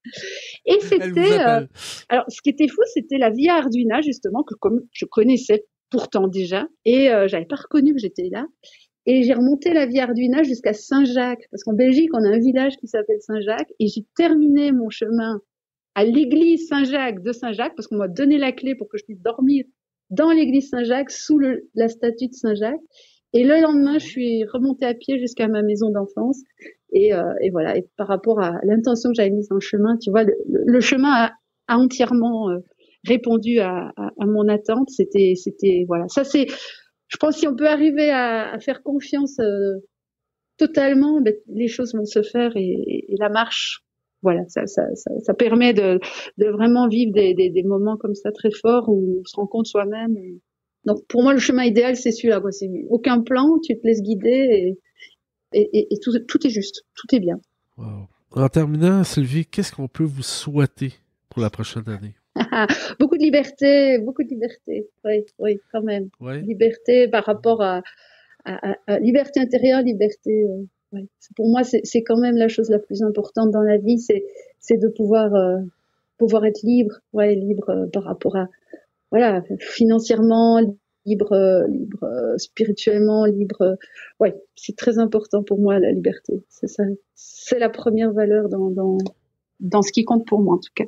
Speaker 4: Et c'était, alors, ce qui était fou, c'était la Via Arduina, justement, que comme je connaissais pourtant déjà. Et, j'avais pas reconnu que j'étais là. Et j'ai remonté la Via Arduina jusqu'à Saint-Jacques. Parce qu'en Belgique, on a un village qui s'appelle Saint-Jacques. Et j'ai terminé mon chemin à l'église Saint-Jacques de Saint-Jacques, parce qu'on m'a donné la clé pour que je puisse dormir dans l'église Saint-Jacques, sous la statue de Saint-Jacques. Et le lendemain, je suis remontée à pied jusqu'à ma maison d'enfance. Et voilà. Et par rapport à l'intention que j'avais mise dans le chemin, tu vois, le chemin a entièrement répondu à mon attente. C'était, voilà. Ça, c'est, je pense, si on peut arriver à faire confiance totalement, les choses vont se faire et la marche, voilà, ça permet de vraiment vivre des moments comme ça très forts où on se rend compte soi-même. Donc pour moi le chemin idéal c'est celui-là, quoi. C'est aucun plan, tu te laisses guider et tout est juste, tout est bien.
Speaker 2: Wow. En terminant, Sylvie, qu'est-ce qu'on peut vous souhaiter pour la prochaine année?
Speaker 4: Beaucoup de liberté. Oui, quand même. Ouais. Liberté par rapport à liberté intérieure, liberté. Ouais. Pour moi, c'est quand même la chose la plus importante dans la vie, c'est de pouvoir être libre, libre par rapport à, voilà, financièrement, libre spirituellement, libre. Ouais, c'est très important pour moi la liberté. C'est ça, c'est la première valeur dans ce qui compte pour moi en tout cas.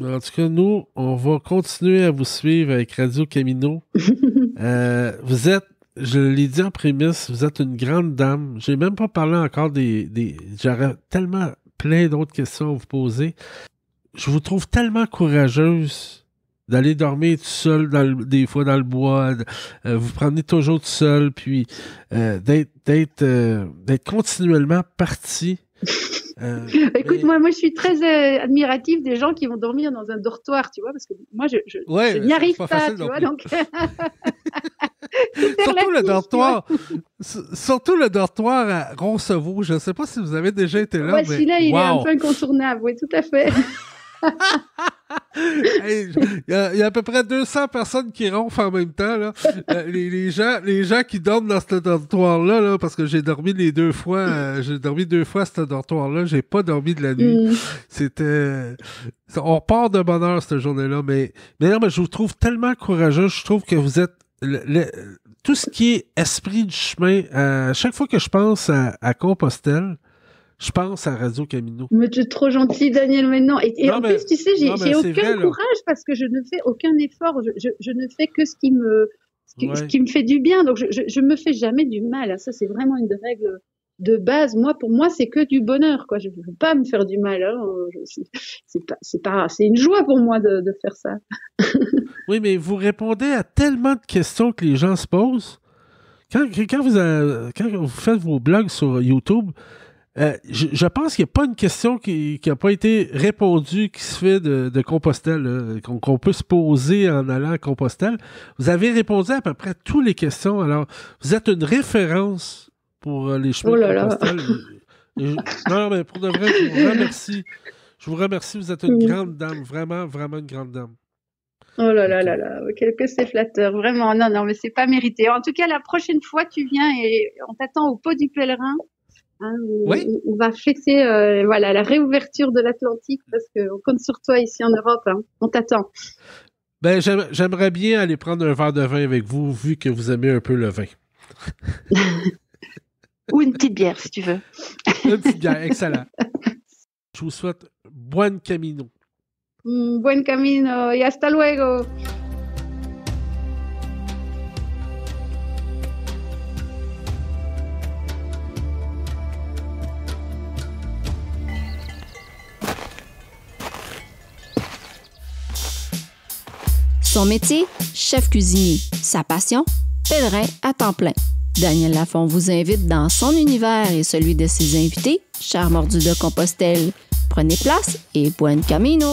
Speaker 2: En tout cas, nous, on va continuer à vous suivre avec Radio Camino. Vous êtes, je l'ai dit en prémisse, vous êtes une grande dame. J'ai même pas parlé encore j'aurais tellement plein d'autres questions à vous poser. Je vous trouve tellement courageuse d'aller dormir tout seul des fois dans le bois, vous promenez toujours tout seul, puis d'être continuellement parti.
Speaker 4: Écoute, moi je suis très admirative des gens qui vont dormir dans un dortoir, tu vois, parce que moi je n'y arrive pas, tu vois, donc
Speaker 2: surtout le dortoir à Roncevaux. Je ne sais pas si vous avez déjà été là.
Speaker 4: Ouais, mais celui-là, il est un peu incontournable, oui, tout à fait.
Speaker 2: Il y a à peu près 200 personnes qui ronflent en même temps, là. Les gens qui dorment dans ce dortoir-là, là, parce que j'ai dormi les 2 fois, j'ai dormi 2 fois à ce dortoir-là, j'ai pas dormi de la nuit. C'était... On part de bonne heure cette journée-là, mais non, mais je vous trouve tellement courageux, je trouve que vous êtes... tout ce qui est esprit du chemin, chaque fois que je pense à Compostelle, je pense à Radio Camino.
Speaker 4: Mais tu es trop gentil, Daniel, maintenant. Et en plus, tu sais, j'ai aucun courage parce que je ne fais aucun effort. Je ne fais que ce qui me fait du bien. Donc, je me fais jamais du mal. Ça, c'est vraiment une règle de base. Pour moi, c'est que du bonheur, quoi. Je ne veux pas me faire du mal. Hein. C'est une joie pour moi de faire ça.
Speaker 2: Oui, mais vous répondez à tellement de questions que les gens se posent. Quand vous faites vos blogs sur YouTube, je pense qu'il n'y a pas une question qui n'a pas été répondue qui se fait de Compostelle, là, qu'on peut se poser en allant à Compostelle. Vous avez répondu à peu près toutes les questions. Alors, vous êtes une référence pour les chemins de Compostelle. Non, mais pour de vrai, je vous remercie. Je vous remercie. Vous êtes une grande dame. Vraiment, vraiment une grande dame.
Speaker 4: Oh là là là là, que c'est flatteur, vraiment. Non, mais c'est pas mérité. En tout cas, la prochaine fois, tu viens et on t'attend au Pot du Pèlerin. Hein,
Speaker 2: oui.
Speaker 4: On va fêter la réouverture de l'Atlantique parce qu'on compte sur toi ici en Europe. Hein. On t'attend.
Speaker 2: Ben, j'aimerais bien aller prendre un verre de vin avec vous, vu que vous aimez un peu le vin.
Speaker 3: Ou une petite bière, si tu veux.
Speaker 2: Une petite bière, excellent. Je vous souhaite buen camino.
Speaker 4: Buen camino y hasta luego.
Speaker 1: Son métier, chef cuisinier. Sa passion, pèlerin à temps plein. Daniel Lafont vous invite dans son univers et celui de ses invités, chers mordus de Compostelle. Prenez place et buen camino!